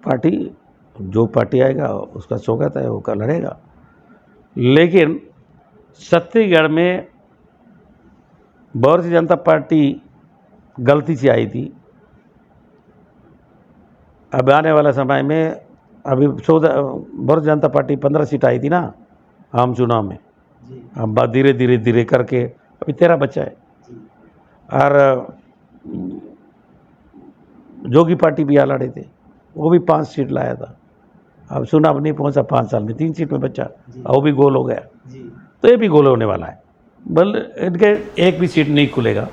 पार्टी जो पार्टी आएगा उसका स्वागत है, वो का लड़ेगा। लेकिन छत्तीसगढ़ में भारतीय जनता पार्टी गलती से आई थी। अब आने वाला समय में अभी 14 भारतीय जनता पार्टी 15 सीट आई थी ना आम चुनाव में। अब बात धीरे धीरे धीरे करके अभी 13 बचा है। और जोगी पार्टी भी यहाँ लड़े थे, वो भी 5 सीट लाया था। अब चुनाव नहीं पहुंचा, 5 साल में 3 सीट में बचा, और वो भी गोल हो गया। तो ये भी गोल होने वाला है। बल इनके एक भी सीट नहीं खुलेगा,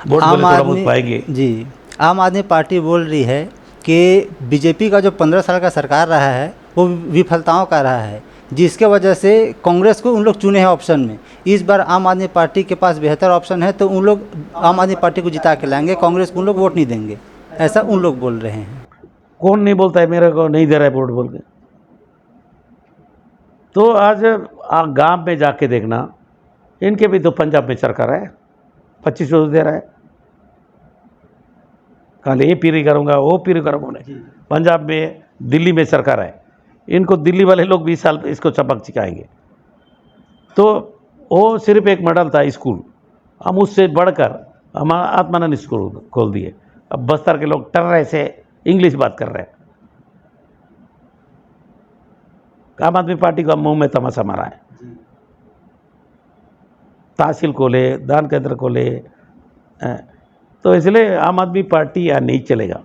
वोट बोले थोड़ा बहुत पाएंगे। जी, आम आदमी पार्टी बोल रही है कि बीजेपी का जो 15 साल का सरकार रहा है वो विफलताओं का रहा है, जिसके वजह से कांग्रेस को उन लोग चुने हैं ऑप्शन में। इस बार आम आदमी पार्टी के पास बेहतर ऑप्शन है तो उन लोग आम आदमी पार्टी को जिता के लाएंगे, कांग्रेस को उन लोग वोट नहीं देंगे, ऐसा उन लोग बोल रहे हैं। कौन नहीं बोलता है मेरे को नहीं दे रहा है वोट बोल के? तो आज गांव में जाके देखना, इनके भी तो पंजाब में सरकार है, 2500 दे रहा है। कल ये पीरी करूँगा वो पीरी करूँगा। पंजाब में, दिल्ली में सरकार है, इनको दिल्ली वाले लोग 20 साल इसको चपक सिखाएंगे। तो वो सिर्फ एक मॉडल था स्कूल, हम उससे बढ़कर हमारा आत्मानंद स्कूल खोल दिए। अब बस्तर के लोग टर्रे से इंग्लिश बात कर रहे हैं। आम आदमी पार्टी का मुंह में तमाशा मारा है। तहसील खोले, दान केंद्र खोले, तो इसलिए आम आदमी पार्टी यहाँ नहीं चलेगा।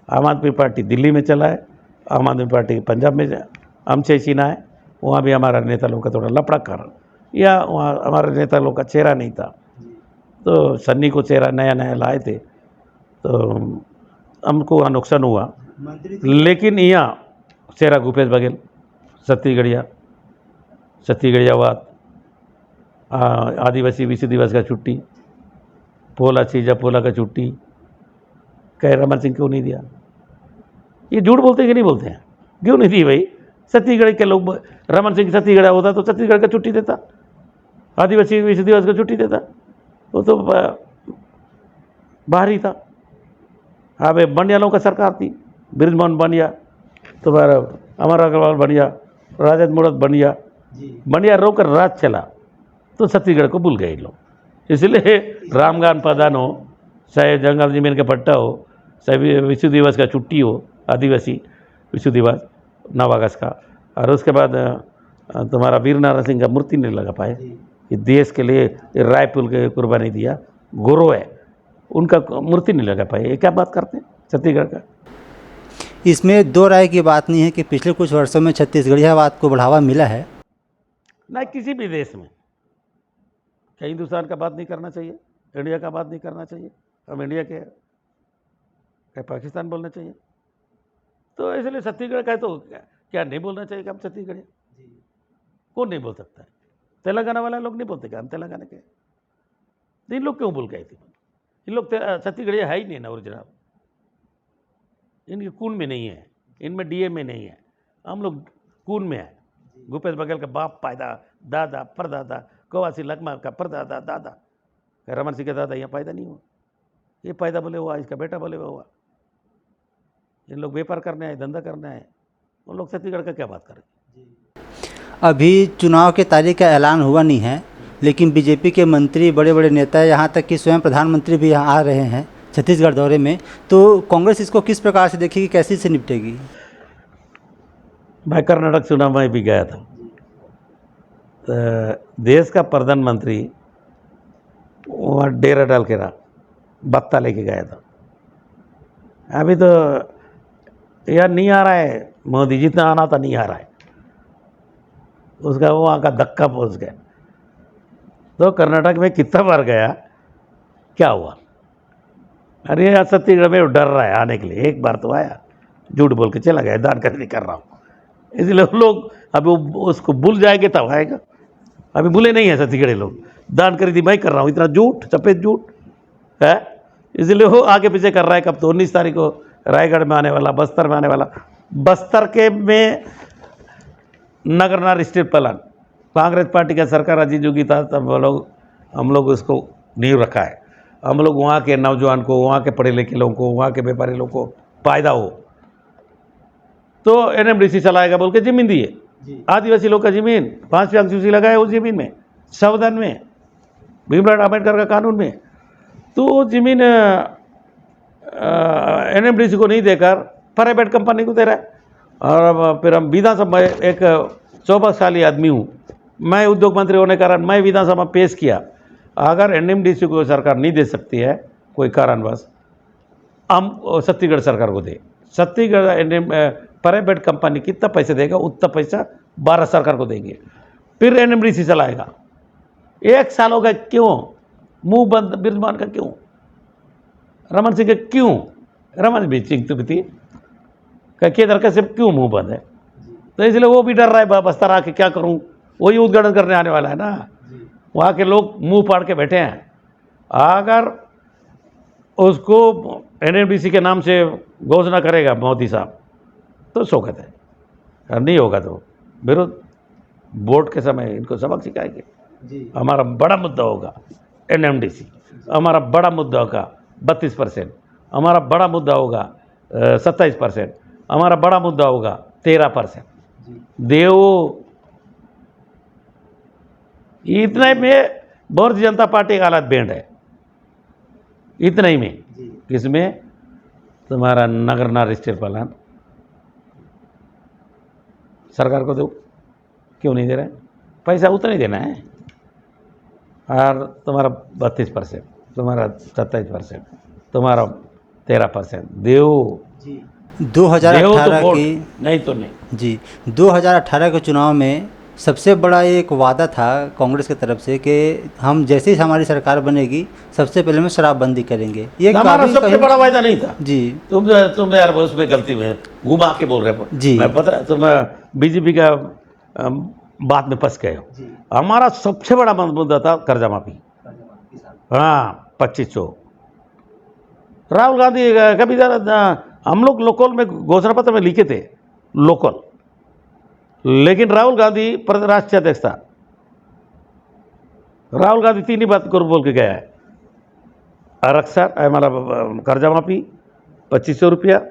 आम आदमी पार्टी दिल्ली में चला है, आम आदमी पार्टी पंजाब में हमसे सीना है, वहाँ भी हमारा नेता लोग का थोड़ा लपड़ा कर, या वहाँ हमारे नेता लोग का चेहरा नहीं था, तो सन्नी को चेहरा नया नया लाए थे, तो हमको वहाँ नुकसान हुआ। लेकिन यहाँ चेहरा भूपेश बघेल, छत्तीसगढ़ियावाद, आदिवासी विश्व दिवस का छुट्टी, पोला चीजा पोला का छुट्टी, कह रमन सिंह क्यों नहीं दिया? ये झूठ बोलते हैं कि नहीं बोलते हैं? क्यों नहीं दी भाई? छत्तीसगढ़ के लोग, रमन सिंह छत्तीसगढ़ होता तो छत्तीसगढ़ का छुट्टी देता, आदिवासी विश्व दिवस का छुट्टी देता, वो तो बाहर ही था। अब बंडियालों का सरकार थी, बृजमोहन बंडिया, तुम्हारा अमर अग्रवाल बंडिया, राजद मुड़त बंडिया, बंडिया रोकर राज चला, तो छत्तीसगढ़ को भूल गए लोग। इसलिए रामगान प्रधान हो, चाहे जंगल जमीन का पट्टा हो, चाहे विश्व दिवस का छुट्टी हो, आदिवासी विश्व दिवस 9 अगस्त का, और उसके बाद तुम्हारा वीर नारायण सिंह का मूर्ति नहीं लगा पाए। ये देश के लिए रायपुर के कुर्बानी दिया, गुरु है, उनका मूर्ति नहीं लगा पाए। ये क्या बात करते हैं छत्तीसगढ़ का? इसमें दो राय की बात नहीं है कि पिछले कुछ वर्षों में छत्तीसगढ़ियावाद को बढ़ावा मिला है। ना किसी भी देश में क्या हिंदुस्तान का बात नहीं करना चाहिए, इंडिया का बात नहीं करना चाहिए, हम इंडिया के हैं, क्या पाकिस्तान बोलना चाहिए? तो इसलिए छत्तीसगढ़ का है तो क्या नहीं बोलना चाहिए कि हम छत्तीसगढ़? कौन नहीं बोल सकता है? तेलंगाना वाला लोग नहीं बोलते क्या हम तेलंगाना के? तो इन लोग क्यों बोल गए थे? इन लोग छत्तीसगढ़िया है ही नहीं ना ओरिजिनल, इनके खून में नहीं है, इनमें डीएनए में नहीं है, हम लोग खून में है। भूपेश बघेल का बाप पैदा, दादा, परदादा, कवासी लखमा का परदादा, दादा रमन सिंह के दादा यहाँ पैदा नहीं हुआ, ये पैदा बोले हुआ, इसका बेटा बोले हुआ। इन लोग व्यापार करने आए, धंधा करने आए, उन लोग छत्तीसगढ़ का क्या बात करें। अभी चुनाव की तारीख का ऐलान हुआ नहीं है, लेकिन बीजेपी के मंत्री, बड़े बड़े नेता, यहाँ तक कि स्वयं प्रधानमंत्री भी यहाँ आ रहे हैं छत्तीसगढ़ दौरे में, तो कांग्रेस इसको किस प्रकार से देखेगी, कैसे से निपटेगी? मैं कर्नाटक चुनाव में भी गया था, तो देश का प्रधानमंत्री वहाँ डेरा डाल के रहा, बत्ता लेके गया था। अभी तो यार नहीं आ रहा है, मोदी जितना आना था नहीं आ रहा है, उसका वहाँ का धक्का पहुँच गया। तो कर्नाटक में कितना बार गया, क्या हुआ? अरे यार छत्तीसगढ़ में डर रहा है आने के लिए, एक बार तो आया, झूठ बोल के चला गया, दान खरीदी कर रहा हूँ, इसलिए लोग अभी उसको भूल जाएंगे तब आएगा। अभी भूले नहीं है छत्तीसगढ़ लोग, दान खरीदी मैं कर रहा हूँ, इतना झूठ, सफेद झूठ है, इसलिए वो आगे पीछे कर रहा है। कब तो 19 तारीख को रायगढ़ में आने वाला, बस्तर में आने वाला। बस्तर के में Nagarnar state plan, Congress party का सरकार अजीत जोगी था, तब हम लोग उसको नींव रखा है। हम लोग वहाँ के नौजवान को, वहाँ के पढ़े लिखे लोगों को, वहाँ के व्यापारी लोगों को फायदा हो, तो एनएमडीसी चलाएगा बोल के जमीन दिए। आदिवासी लोग का जमीन 5 अंशुसी लगाए उस जमीन में, संविधान में, भीमराव अम्बेडकर का कानून में। तो वो जमीन एनएमडीसी को नहीं देकर प्राइवेट कंपनी को दे रहा है। और फिर हम विधानसभा, एक 24 साली आदमी हूँ मैं, उद्योग मंत्री होने के कारण मैं विधानसभा पेश किया, अगर एनएमडीसी को सरकार नहीं दे सकती है कोई कारणवश, हम छत्तीसगढ़ सरकार को दे। छत्तीसगढ़ प्राइवेट कंपनी कितना पैसे देगा, उतना पैसा भारत सरकार को देंगे, फिर एनएमडीसी चलाएगा। 1 साल हो गया, क्यों मुंह बंद? बिरजमान का क्यों, रमन सिंह का क्यों? रमन सिंह तो भी थी, केदार का सिर्फ क्यों मुंह बंद है? तो इसलिए वो भी डर रहा है, बस्तर आके क्या करूं, वही उद्घाटन करने आने वाला है ना। वहाँ के लोग मुंह फाड़ के बैठे हैं, अगर उसको एनएमडीसी के नाम से घोषणा करेगा मोदी साहब तो शौकत है, और नहीं होगा तो विरोध वोट के समय इनको सबक सिखाएंगे। हमारा बड़ा मुद्दा होगा एनएमडीसी, हमारा बड़ा मुद्दा होगा 32%, हमारा बड़ा मुद्दा होगा 27%, हमारा बड़ा मुद्दा होगा 13%। देव इतना ही में भारतीय जनता पार्टी का हालत बैंड है, इतना ही में। किसमें? तुम्हारा नगरनार स्टेट प्लान सरकार को दो, क्यों नहीं दे रहे? पैसा उतना ही देना है। और तुम्हारा 32%, तुम्हारा 27%, तुम्हारा 13%। देव 2018 तो की, नहीं तो नहीं जी, 2018 के चुनाव में सबसे बड़ा एक वादा था कांग्रेस की तरफ से कि हम जैसे ही हमारी सरकार बनेगी सबसे पहले हम शराबबंदी करेंगे। ये हमारा काफी सबसे बड़ा वायदा नहीं था जी। तुम यार उसमें गलती में घुमा के बोल रहे हो जी। मैं पता है तुम बीजेपी का बात में फंस गए हो। हमारा सबसे बड़ा मुद्दा था कर्जा माफी। हाँ 2500। राहुल गांधी कभी हम लोग लोकल में घोषणा पत्र में लिखे थे लोकल, लेकिन राहुल गांधी राष्ट्रीय अध्यक्ष था। राहुल गांधी 3 ही बात को बोल के गया है, आरक्षण, हमारा कर्जा माफी, 2500 रुपया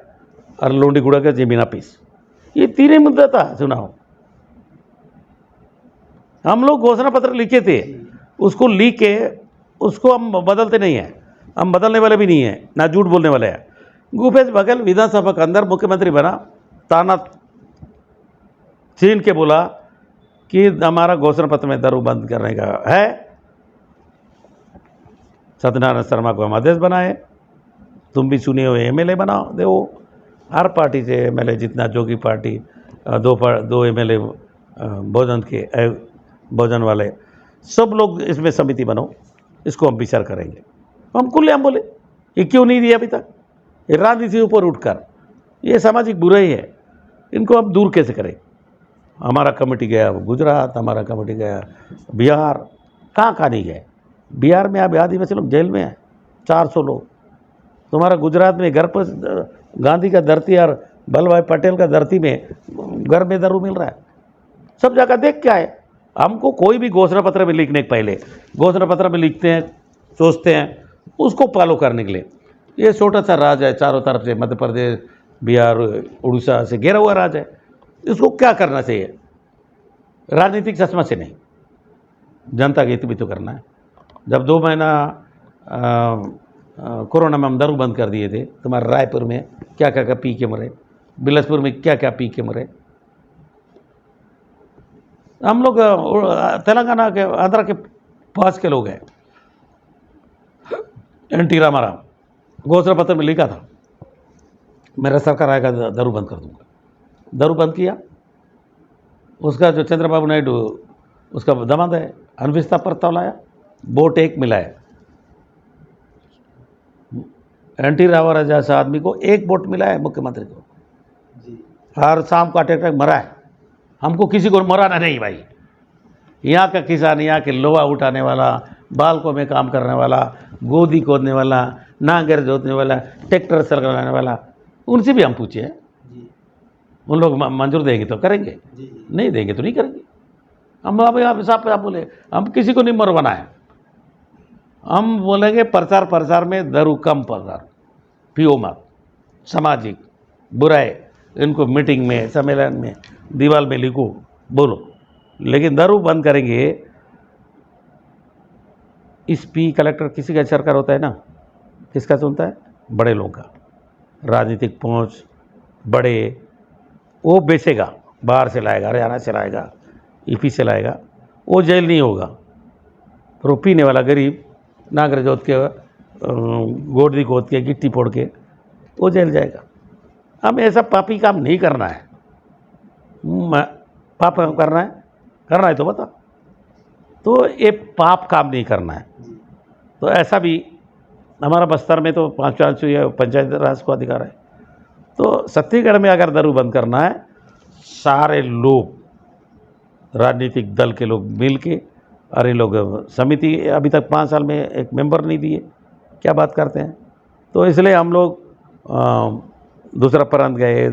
और लोंडी गुड़ा का जमीन आपीस, ये 3 ही मुद्दा था चुनाव। हम लोग घोषणा पत्र लिखे थे, उसको लिख के उसको हम बदलते नहीं हैं, हम बदलने वाले भी नहीं हैं, ना झूठ बोलने वाले हैं। भूपेश बघेल विधानसभा के अंदर मुख्यमंत्री बना, ताना छीन के बोला कि हमारा घोषणा पत्र में दारू बंद करने का है। सत्यनारायण शर्मा को हम अध्यक्ष बनाए, तुम भी चुने हुए एमएलए बनाओ, देखो हर पार्टी से एमएलए जितना, जोगी पार्टी 2 एमएलए भोजन के भोजन वाले, सब लोग इसमें समिति बनो, इसको हम विचार करेंगे। हम खुले हम बोले ये क्यों नहीं दिया अभी तक? ये राजनीति से ऊपर उठकर ये सामाजिक बुराई है, इनको हम दूर कैसे करें? हमारा कमेटी गया गुजरात, हमारा कमेटी गया बिहार, कहाँ नहीं गए? बिहार में अभी आदिवासी लोग जेल में हैं 400 लोग। तुम्हारा गुजरात में घर पर गांधी का धरती और वल्लभ भाई पटेल का धरती में घर में दारू मिल रहा है। सब जगह देख क्या है। हमको कोई भी घोषणा पत्र में लिखने के पहले घोषणा पत्र में लिखते हैं सोचते हैं उसको फॉलो करने के लिए। ये छोटा सा राज्य है, चारों तरफ से मध्य प्रदेश, बिहार, उड़ीसा से घिरा हुआ राज्य है। इसको क्या करना चाहिए? राजनीतिक चश्मा से नहीं, जनता के हित भी तो करना है। जब 2 महीना कोरोना में हम दारू बंद कर दिए थे, तुम्हारे रायपुर में क्या क्या पी के मरे, बिलासपुर में क्या क्या पी के मरे। हम लोग तेलंगाना के, आंध्र के पास के लोग हैं। एन.टी. रामाराव घोषणा पत्र में लिखा था मेरा सरकार आएगा दारू बंद कर दूंगा। दारू बंद किया। उसका जो चंद्रबाबू नायडू, उसका दामाद है, अनविस्ता प्रस्ताव लाया, वोट 1 मिला है। एन.टी. रामाराव जैसा आदमी को 1 वोट मिला है मुख्यमंत्री को। हर शाम को अटैक मरा है। हमको किसी को मराना नहीं भाई। यहाँ का किसान, यहाँ के लोहा उठाने वाला, बालकों में काम करने वाला, गोदी खोदने वाला, नांगर जोतने वाला, ट्रैक्टर चलाने वाला, उनसे भी हम पूछे हैं। उन लोग मंजूर देंगे तो करेंगे, नहीं देंगे तो नहीं करेंगे। हम अब यहाँ साहब आप बोले हम किसी को नहीं मरवाना है। हम बोलेंगे प्रचार में दारू कम प्रचार, पियो मत, सामाजिक बुराई इनको मीटिंग में, सम्मेलन में, दीवार में लिखो, बोलो, लेकिन दारू बंद करेंगे। इस पी कलेक्टर किसी का सरकार होता है ना, किसका चुनता है? बड़े लोगों का। राजनीतिक पहुंच बड़े, वो बेचेगा, बाहर से लाएगा, हरियाणा से लाएगा, यूपी से लाएगा, वो जेल नहीं होगा। पर वो पीने वाला गरीब नागर जोत के, गोदी खोद के, गिट्टी फोड़ के, वो जेल जाएगा। हमें ऐसा पापी काम नहीं करना है। पाप काम करना है तो बता। तो ये पाप काम नहीं करना है। तो ऐसा भी हमारा बस्तर में तो 5 पंचायत राज को अधिकार है। तो छत्तीसगढ़ में अगर दारू बंद करना है, सारे लोग, राजनीतिक दल के लोग मिल के, अरे लोग समिति अभी तक 5 साल में एक मेंबर नहीं दिए, क्या बात करते हैं। तो इसलिए हम लोग दूसरा प्रांत गए,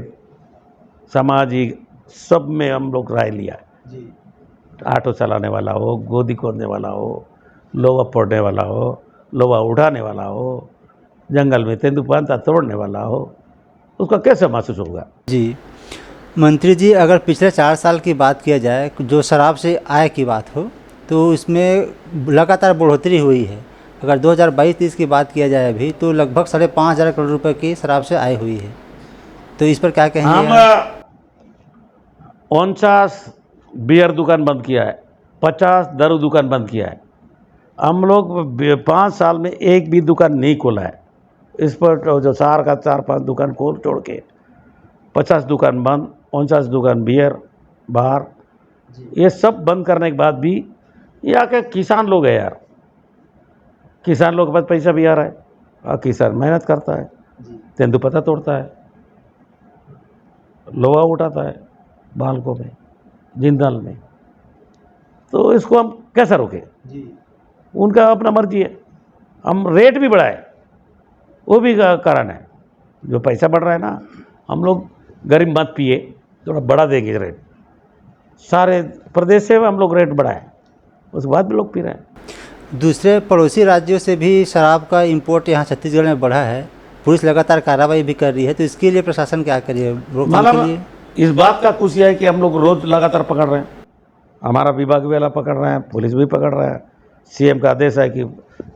सामाजिक सब में हम लोग राय लिया। ऑटो चलाने वाला हो, गोदी खोदने वाला हो, लोहा फोड़ने वाला हो, लोहा उठाने वाला हो, जंगल में तेंदुपत्ता तोड़ने वाला हो, उसका कैसे महसूस होगा? जी मंत्री जी, अगर पिछले 4 साल की बात किया जाए, जो शराब से आय की बात हो, तो इसमें लगातार बढ़ोतरी हुई है। अगर 2022-23 की बात किया जाए अभी, तो लगभग 5,500 करोड़ रुपए की शराब से आय हुई है। तो इस पर क्या कहेंगे? हम 49 बियर दुकान बंद किया है, 50 दारू दुकान बंद किया है। हम लोग 5 साल में एक भी दुकान नहीं खोला है। इस पर जो शहर का 4-5 दुकान खोल छोड़ के 50 दुकान बंद, 49 दुकान बियर बाहर, ये सब बंद करने के बाद भी यहाँ के किसान लोग है यार, किसान लोग के पास पैसा भी आ रहा है और किसान मेहनत करता है, तेंदुपत्ता तोड़ता है, लोहा उठाता है बालकों में, जिंदाल में। तो इसको हम कैसे रोकें? उनका अपना मर्जी है। हम रेट भी बढ़ाए, वो भी कारण है। जो पैसा बढ़ रहा है ना, हम लोग गरीब मत पिए, थोड़ा बढ़ा देंगे रेट। सारे प्रदेश से हम लोग रेट बढ़ाए, उसके बाद भी लोग पी रहे हैं। दूसरे पड़ोसी राज्यों से भी शराब का इंपोर्ट यहाँ छत्तीसगढ़ में बढ़ा है। पुलिस लगातार कार्रवाई भी कर रही है, तो इसके लिए प्रशासन क्या करिए रोकने के लिए? इस बात का खुशी है कि हम लोग रोज लगातार पकड़ रहे हैं। हमारा विभाग भी वाला पकड़ रहे हैं, पुलिस भी पकड़ रहा है। सीएम का आदेश है कि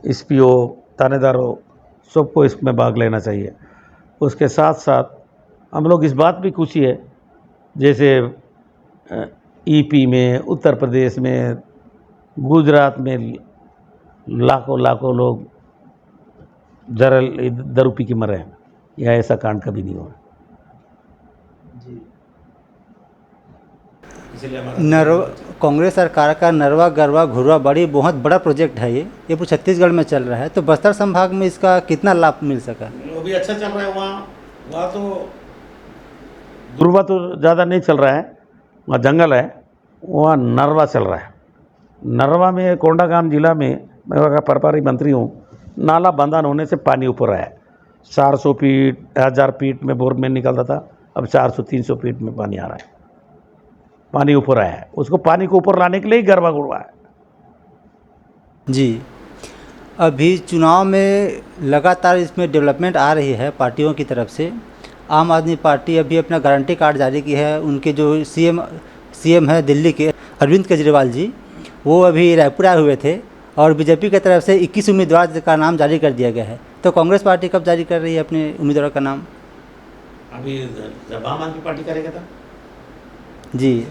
एसपीओ, थानेदारों सबको इसमें भाग लेना चाहिए। उसके साथ साथ हम लोग इस बात भी खुशी है, जैसे ईपी में, उत्तर प्रदेश में, गुजरात में लाखों लोग दारू पी के मरे हैं। यह ऐसा कांड कभी नहीं हुआ। कांग्रेस सरकार का नरवा गरवा घुरवा बड़ी बहुत बड़ा प्रोजेक्ट है। ये पूरा छत्तीसगढ़ में चल रहा है, तो बस्तर संभाग में इसका कितना लाभ मिल सका? वो भी अच्छा चल रहा है। वहाँ तो घुरवा तो ज़्यादा नहीं चल रहा है, वहाँ जंगल है। वहाँ नरवा चल रहा है। नरवा में कोंडागांव जिला में, मैं वहाँ का प्रभारी मंत्री हूँ, नाला बंधन होने से पानी ऊपर आया। 400 फीट 1000 फीट में बोर में निकलता था, अब 400-300 फीट में पानी आ रहा है। पानी ऊपर आया है, उसको पानी को ऊपर लाने के लिए ही गरबा गुड़वा है। जी, अभी चुनाव में लगातार इसमें डेवलपमेंट आ रही है पार्टियों की तरफ से। आम आदमी पार्टी अभी अपना गारंटी कार्ड जारी की है। उनके जो सीएम है दिल्ली के अरविंद केजरीवाल जी, वो अभी रायपुर आए हुए थे और बीजेपी की तरफ से 21 उम्मीदवार का नाम जारी कर दिया गया है। तो कांग्रेस पार्टी कब जारी कर रही है अपने उम्मीदवारों का नाम? अभी जब आम आदमी पार्टी करेगा था जी,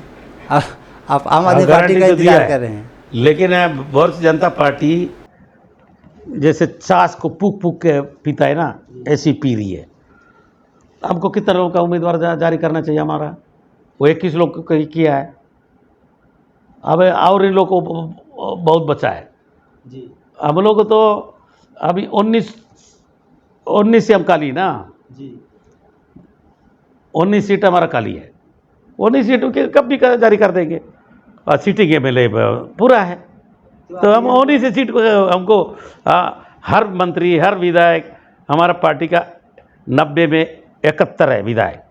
आप आम आदमी गारंटी पार्टी का तो दिया इंतजार है। कर रहे हैं। लेकिन भारतीय जनता पार्टी जैसे छाछ को फूक फूक के पीता है ना, ऐसी पी रही है। हमको कितना लोगों का उम्मीदवार जारी करना चाहिए हमारा? वो 21 लोग को किया है। अब और इन लोगों को बहुत बचा है जी हम लोग तो। अभी 19 से हम खाली ना, जी 19 सीट हमारा खाली है। 19 सीटों के कब भी जारी कर देंगे। और सीटिंग MLA पूरा है, तो हम 19 सीट को हमको हर मंत्री हर विधायक हमारा पार्टी का 90 में 71 है विधायक।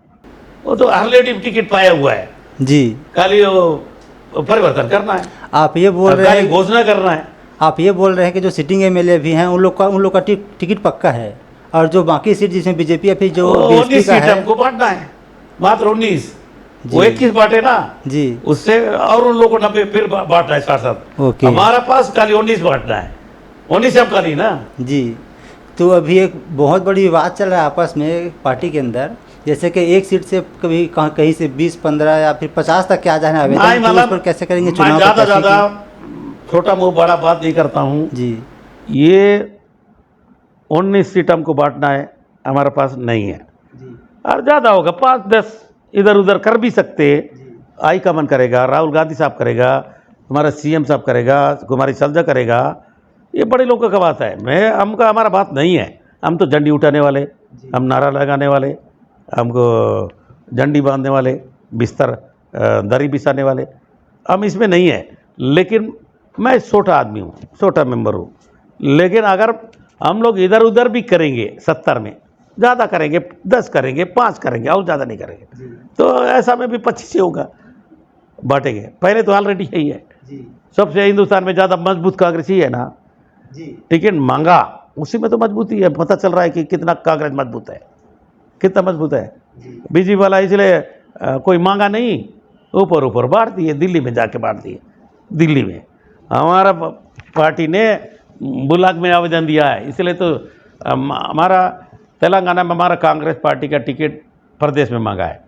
वो तो ऑलरेडी टिकट पाया हुआ है, जी। खाली वो परिवर्तन करना है, आप ये बोल रहे खाली हैं घोषणा करना है। आप ये बोल रहे हैं कि जो सिटिंग एमएलए भी हैं उन लोग का टिकट पक्का है, और जो बाकी सीट जिसमें बीजेपी या फिर जो 19 बीएसपी का सीट है। हमको बांटना है, मात्र 19। वो जी। 21 बांटे ना, जी उससे और उन लोगों को 90 फिर बांटना है साथ साथ। ओके। हमारा पास खाली 19 बांटना है, 19 से हम खाली ना। जी, तो अभी एक बहुत बड़ी विवाद चल रहा है आपस में पार्टी के अंदर, जैसे कि एक सीट से कभी कहीं से 20, 15 या फिर 50 तक क्या जाना है, नहीं, तो उस पर कैसे करेंगे मैं चुनाव? ज़्यादा छोटा मुँह बड़ा बात नहीं करता हूँ। जी ये 19 सीट हमको बांटना है, हमारे पास नहीं है। और ज़्यादा होगा 5-10 इधर उधर कर भी सकते। आई कमन करेगा, राहुल गांधी साहब करेगा, हमारा CM साहब करेगा, कुमारी सलजा करेगा, ये बड़े लोगों का बात है। हमारा बात नहीं है। हम तो झंडी उठाने वाले, हम नारा लगाने वाले, हमको झंडी बांधने वाले, बिस्तर दरी बिछाने वाले, हम इसमें नहीं है। लेकिन मैं छोटा आदमी हूँ, छोटा मेंबर हूँ। लेकिन अगर हम लोग इधर उधर भी करेंगे 70 में, ज़्यादा करेंगे 10 करेंगे 5 करेंगे और ज़्यादा नहीं करेंगे, तो ऐसा में भी 25 से होगा, बांटेंगे। पहले तो ऑलरेडी यही है। सबसे हिंदुस्तान में ज़्यादा मजबूत कांग्रेस ही है ना। टिकट मांगा उसी में तो मजबूती है, पता चल रहा है कि कितना कांग्रेस मजबूत है, कितना मजबूत है। बीजेपी वाला इसलिए कोई मांगा नहीं, ऊपर ऊपर बांट दिए, दिल्ली में जाके बांट दिए। दिल्ली में हमारा पार्टी ने ब्लॉक में आवेदन दिया है, इसलिए तो हमारा तेलंगाना में हमारा कांग्रेस पार्टी का टिकट प्रदेश में मांगा है।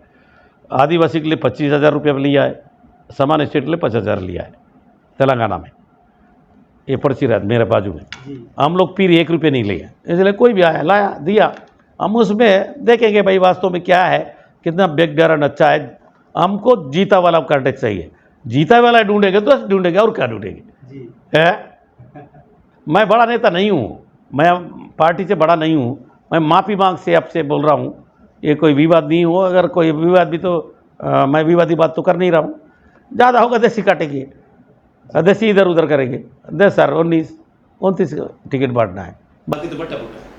आदिवासी के लिए 25,000 रुपये लिया है, सामान्य स्टेट के लिए 50,000 लिया है तेलंगाना में। ये पर्ची रहा मेरे बाजू में। हम लोग फिर 1 रुपये नहीं लिए, इसलिए कोई भी आया लाया दिया। हम उसमें देखेंगे भाई वास्तव में क्या है, कितना बैकग्राउंड अच्छा है। हमको जीता वाला करना चाहिए, जीता वाला ढूंढेंगे तो ढूंढेंगे और क्या ढूंढेंगे है। मैं बड़ा नेता नहीं हूँ, मैं पार्टी से बड़ा नहीं हूँ। मैं माफ़ी मांग से आपसे बोल रहा हूँ, ये कोई विवाद नहीं हो। अगर कोई विवाद भी तो मैं विवादी बात तो कर नहीं रहा हूँ। ज़्यादा होगा देसी काटेंगे, देसी इधर उधर करेंगे। 10 सर 19-29 टिकट बांटना है, बाकी तो बट्टा बट्टा है।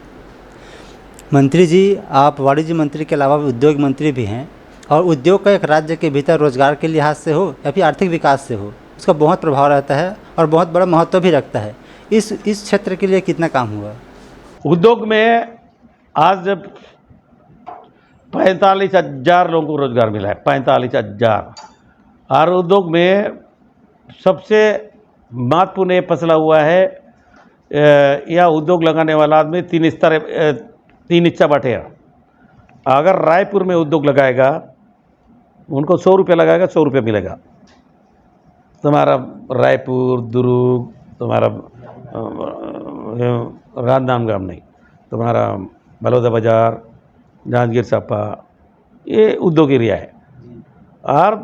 मंत्री जी, आप वाणिज्य मंत्री के अलावा उद्योग मंत्री भी हैं, और उद्योग का एक राज्य के भीतर रोजगार के लिहाज से हो या फिर आर्थिक विकास से हो, उसका बहुत प्रभाव रहता है और बहुत बड़ा महत्व भी रखता है। इस क्षेत्र के लिए कितना काम हुआ? उद्योग में आज 45,000 लोगों को रोजगार मिला है, 45,000। और उद्योग में सबसे महत्वपूर्ण ये फैसला हुआ है, यह उद्योग लगाने वाला आदमी 3 इच्छा बांटेगा। अगर रायपुर में उद्योग लगाएगा, उनको 100 रुपये लगाएगा, 100 रुपये मिलेगा। तुम्हारा रायपुर, दुर्ग, तुम्हारा राजनांदगांव नहीं, तुम्हारा बलौदा बाजार, जांजगीर चांपा, ये उद्योग एरिया है। और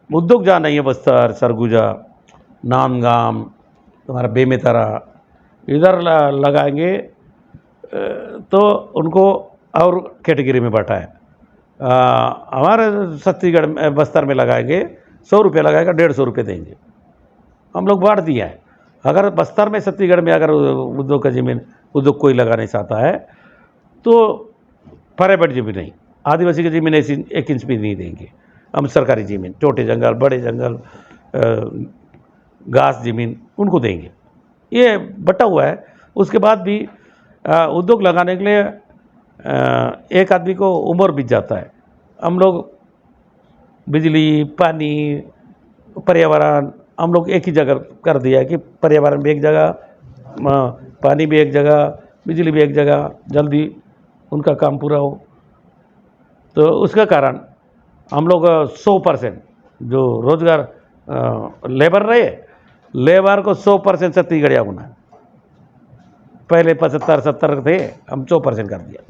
उद्योग जहाँ नहीं है, बस्तर, सरगुजा, नांदगांव, तुम्हारा बेमेतरा, इधर लगाएंगे तो उनको और कैटेगरी में बांटा है। हमारे छत्तीसगढ़ में बस्तर में लगाएंगे, 100 रुपये लगाएगा, 150 रुपये देंगे। हम लोग बांट दिया है। अगर बस्तर में छत्तीसगढ़ में अगर उद्योग का ज़मीन उद्योग कोई लगाना चाहता है तो प्राइवेट ज़मीन नहीं, आदिवासी की ज़मीन ऐसी 1 इंच भी नहीं देंगे। हम सरकारी ज़मीन, छोटे जंगल, बड़े जंगल, घास ज़मीन उनको देंगे। ये बटा हुआ है। उसके बाद भी उद्योग लगाने के लिए एक आदमी को उम्र बीत जाता है। हम लोग बिजली, पानी, पर्यावरण हम लोग एक ही जगह कर दिया है कि पर्यावरण भी एक जगह, पानी भी एक जगह, बिजली भी एक जगह, जल्दी उनका काम पूरा हो। तो उसका कारण हम लोग 100% जो रोजगार लेबर रहे, लेबर को 100% छत्तीसगढ़िया होना है। पहले 75-70 थे, हम 100% कर दिया।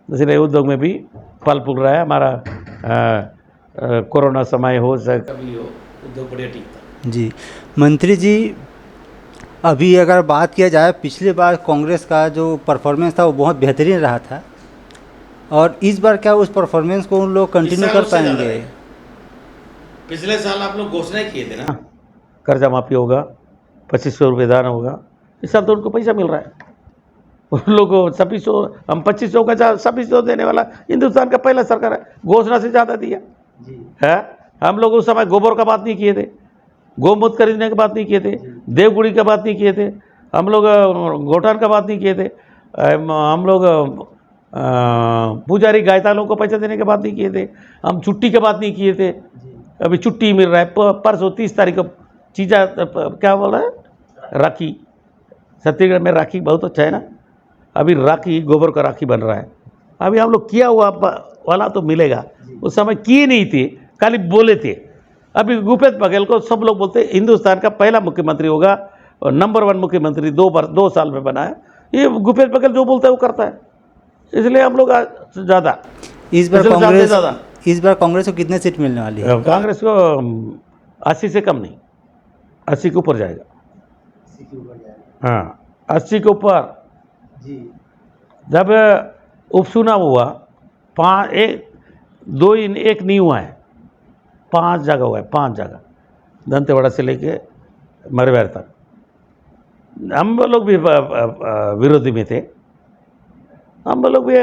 इसलिए उद्योग में भी फल फूल रहा है हमारा। कोरोना समय हो चाहे कभी हो, उद्योग बढ़िया ठीक था। जी मंत्री जी, अभी अगर बात किया जाए, पिछली बार कांग्रेस का जो परफॉर्मेंस था वो बहुत बेहतरीन रहा था, और इस बार क्या उस परफॉर्मेंस को उन लोग कंटिन्यू कर पाएंगे? पिछले साल आप लोग घोषणा किए थे ना, कर्जा माफी होगा, 2500 रुपये दान होगा। इस साल तो उनको पैसा मिल रहा है। उन लोग को 2600, हम 2500 का 2600 देने वाला हिंदुस्तान का पहला सरकार है। घोषणा से ज़्यादा दिया है। हम लोग उस समय गोबर का बात नहीं किए थे, गोमूत्र खरीदने की बात नहीं किए थे, देवगुड़ी का बात नहीं किए थे, हम लोग गोठान का बात नहीं किए थे, हम लोग पुजारी गायतालों को पैसा देने की बात नहीं किए थे, हम छुट्टी की बात नहीं किए थे। अभी छुट्टी मिल रहा है। परसों 30 तारीख को चीज़ा क्या बोल रहा है, राखी। छत्तीसगढ़ में राखी बहुत अच्छा है ना। अभी राखी, गोबर का राखी बन रहा है। अभी हम लोग किया हुआ वाला तो मिलेगा। उस समय किए नहीं थे, खाली बोले थे। अभी भूपेश बघेल को सब लोग बोलते हिंदुस्तान का पहला मुख्यमंत्री होगा, और नंबर 1 मुख्यमंत्री 2 साल में बना है। ये भूपेश बघेल जो बोलता है वो करता है। इसलिए हम लोग ज़्यादा इस बार कांग्रेस को कितने सीट मिलने वाली है? कांग्रेस को 80 से कम नहीं, 80 के ऊपर जाएगा। हाँ, 80 के ऊपर। जब उपचुनाव हुआ, 1 नहीं हुआ है, 5 जगह हुआ है, 5 जगह, दंतेवाड़ा से लेके मरवेर तक। हम लोग भी विरोधी में थे। हम लोग भी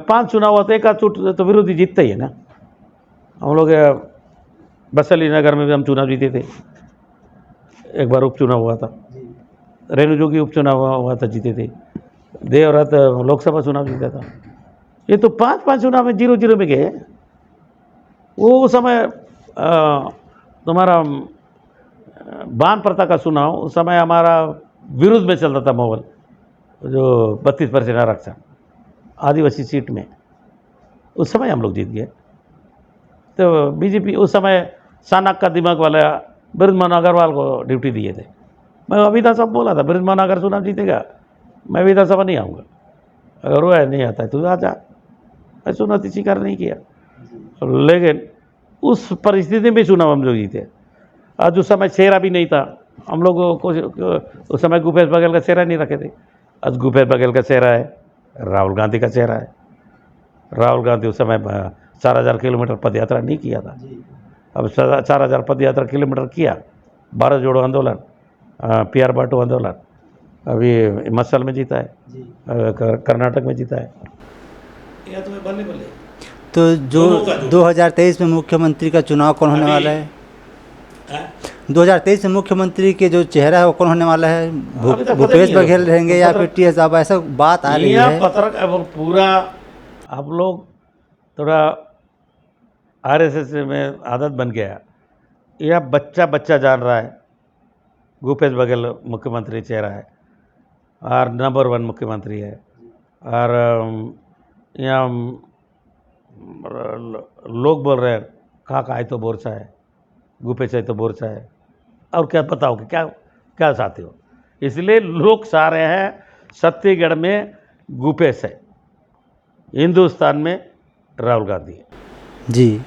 5 चुनाव होते, एक आध तो विरोधी जीतते ही है ना। हम लोग बसली नगर में भी हम चुनाव जीते थे। एक बार उपचुनाव हुआ था, रेणु जोगी उपचुनाव हुआ था, जीते थे। देवरात लोकसभा चुनाव जीता था। ये तो 5 चुनाव में 0-0 में गए। वो समय तुम्हारा बान प्रथा का चुनाव, उस समय हमारा विरुद्ध में चलता था माहौल, जो 32% आरक्षण आदिवासी सीट में, उस समय हम लोग जीत गए। तो बीजेपी उस समय सानक का दिमाग वाला बृजमोहन अग्रवाल को ड्यूटी दिए थे। मैं विधानसभा बोला था, बृजमोहन अगर चुनाव जीतेगा मैं विधानसभा नहीं आऊँगा, अगर वो नहीं आता है तो आ जा। मैं चुनौती स्वीकार नहीं किया, लेकिन उस परिस्थिति में चुनाव हम लोग जीते। आज उस समय चेहरा भी नहीं था। हम लोग को उस समय भूपेश बघेल का चेहरा नहीं रखे थे। आज भूपेश बघेल का चेहरा है, राहुल गांधी का चेहरा है। राहुल गांधी उस समय 4000 किलोमीटर पद यात्रा नहीं किया था। अब 4000 पद यात्रा किलोमीटर किया। भारत जोड़ो आंदोलन, PR बाटो आंदोलन, अभी मसल में जीता है, कर्नाटक में जीता है। या तो बल्ले बल्ले। तो जो 2023 में मुख्यमंत्री का चुनाव कौन होने वाला है? 2023 में मुख्यमंत्री के जो चेहरा है वो कौन होने वाला है? भूपेश बघेल रहेंगे या फिर TS रावत? ऐसा बात आ रही है। पूरा हम लोग थोड़ा RSS में आदत बन गया। यह बच्चा जान रहा है भूपेश बघेल मुख्यमंत्री चेहरा है और नंबर 1 मुख्यमंत्री है। और यहाँ लोग बोल रहे हैं काका है तो बोरसा है, भूपेश है तो बोरसा है, और क्या बताओगे, क्या चाहते हो? इसलिए लोग चाह रहे हैं छत्तीसगढ़ में भूपेश है, हिंदुस्तान में राहुल गांधी है। जी,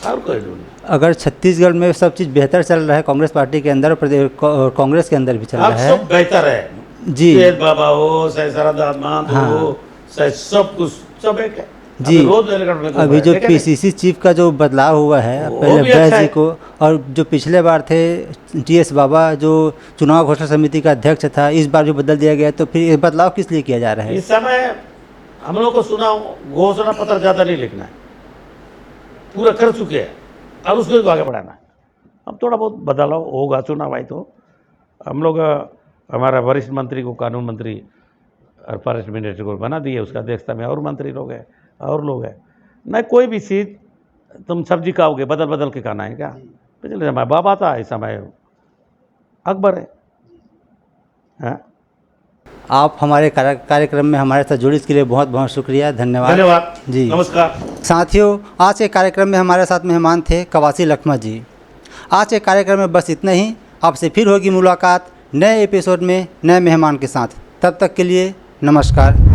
और कोई नहीं। अगर छत्तीसगढ़ में सब चीज़ बेहतर चल रहा है कांग्रेस पार्टी के अंदर, कांग्रेस के अंदर भी चल रहा अब है, सब बेहतर है जी। तेज बाबा हो, चाहे शारदा मान हो, चाहे सब कुछ सब एक है। जी, अभी जो PCC चीफ का जो बदलाव हुआ है, पहले बैस जी को, और जो पिछले बार थे TS बाबा जो चुनाव घोषणा समिति का अध्यक्ष था, इस बार जो बदल दिया गया, तो फिर ये बदलाव किस लिए किया जा रहा है? इस समय हम लोग को चुनाव घोषणा पत्र ज़्यादा नहीं लिखना है, पूरा कर चुके हैं, और उसको आगे बढ़ाना है। अब थोड़ा बहुत बदलाव होगा, चुनाव आए तो हम लोग हमारा वरिष्ठ मंत्री को कानून मंत्री और फॉरेस्ट मिनिस्टर को बना दिए, उसका अध्यक्षता में और मंत्री लोग हैं और लोग हैं। नहीं, कोई भी चीज़ तुम सब्जी खाओगे बदल बदल के खाना है क्या? पिछले समय बाबा था, इस समय अकबर है। हाँ, आप हमारे कार्यक्रम में हमारे साथ जुड़े इसके लिए बहुत बहुत शुक्रिया, धन्यवाद। धन्यवाद जी नमस्कार। साथियों, आज के कार्यक्रम में हमारे साथ मेहमान थे कवासी लखमा जी। आज के कार्यक्रम में बस इतना ही। आपसे फिर होगी मुलाकात नए एपिसोड में नए मेहमान के साथ। तब तक के लिए नमस्कार।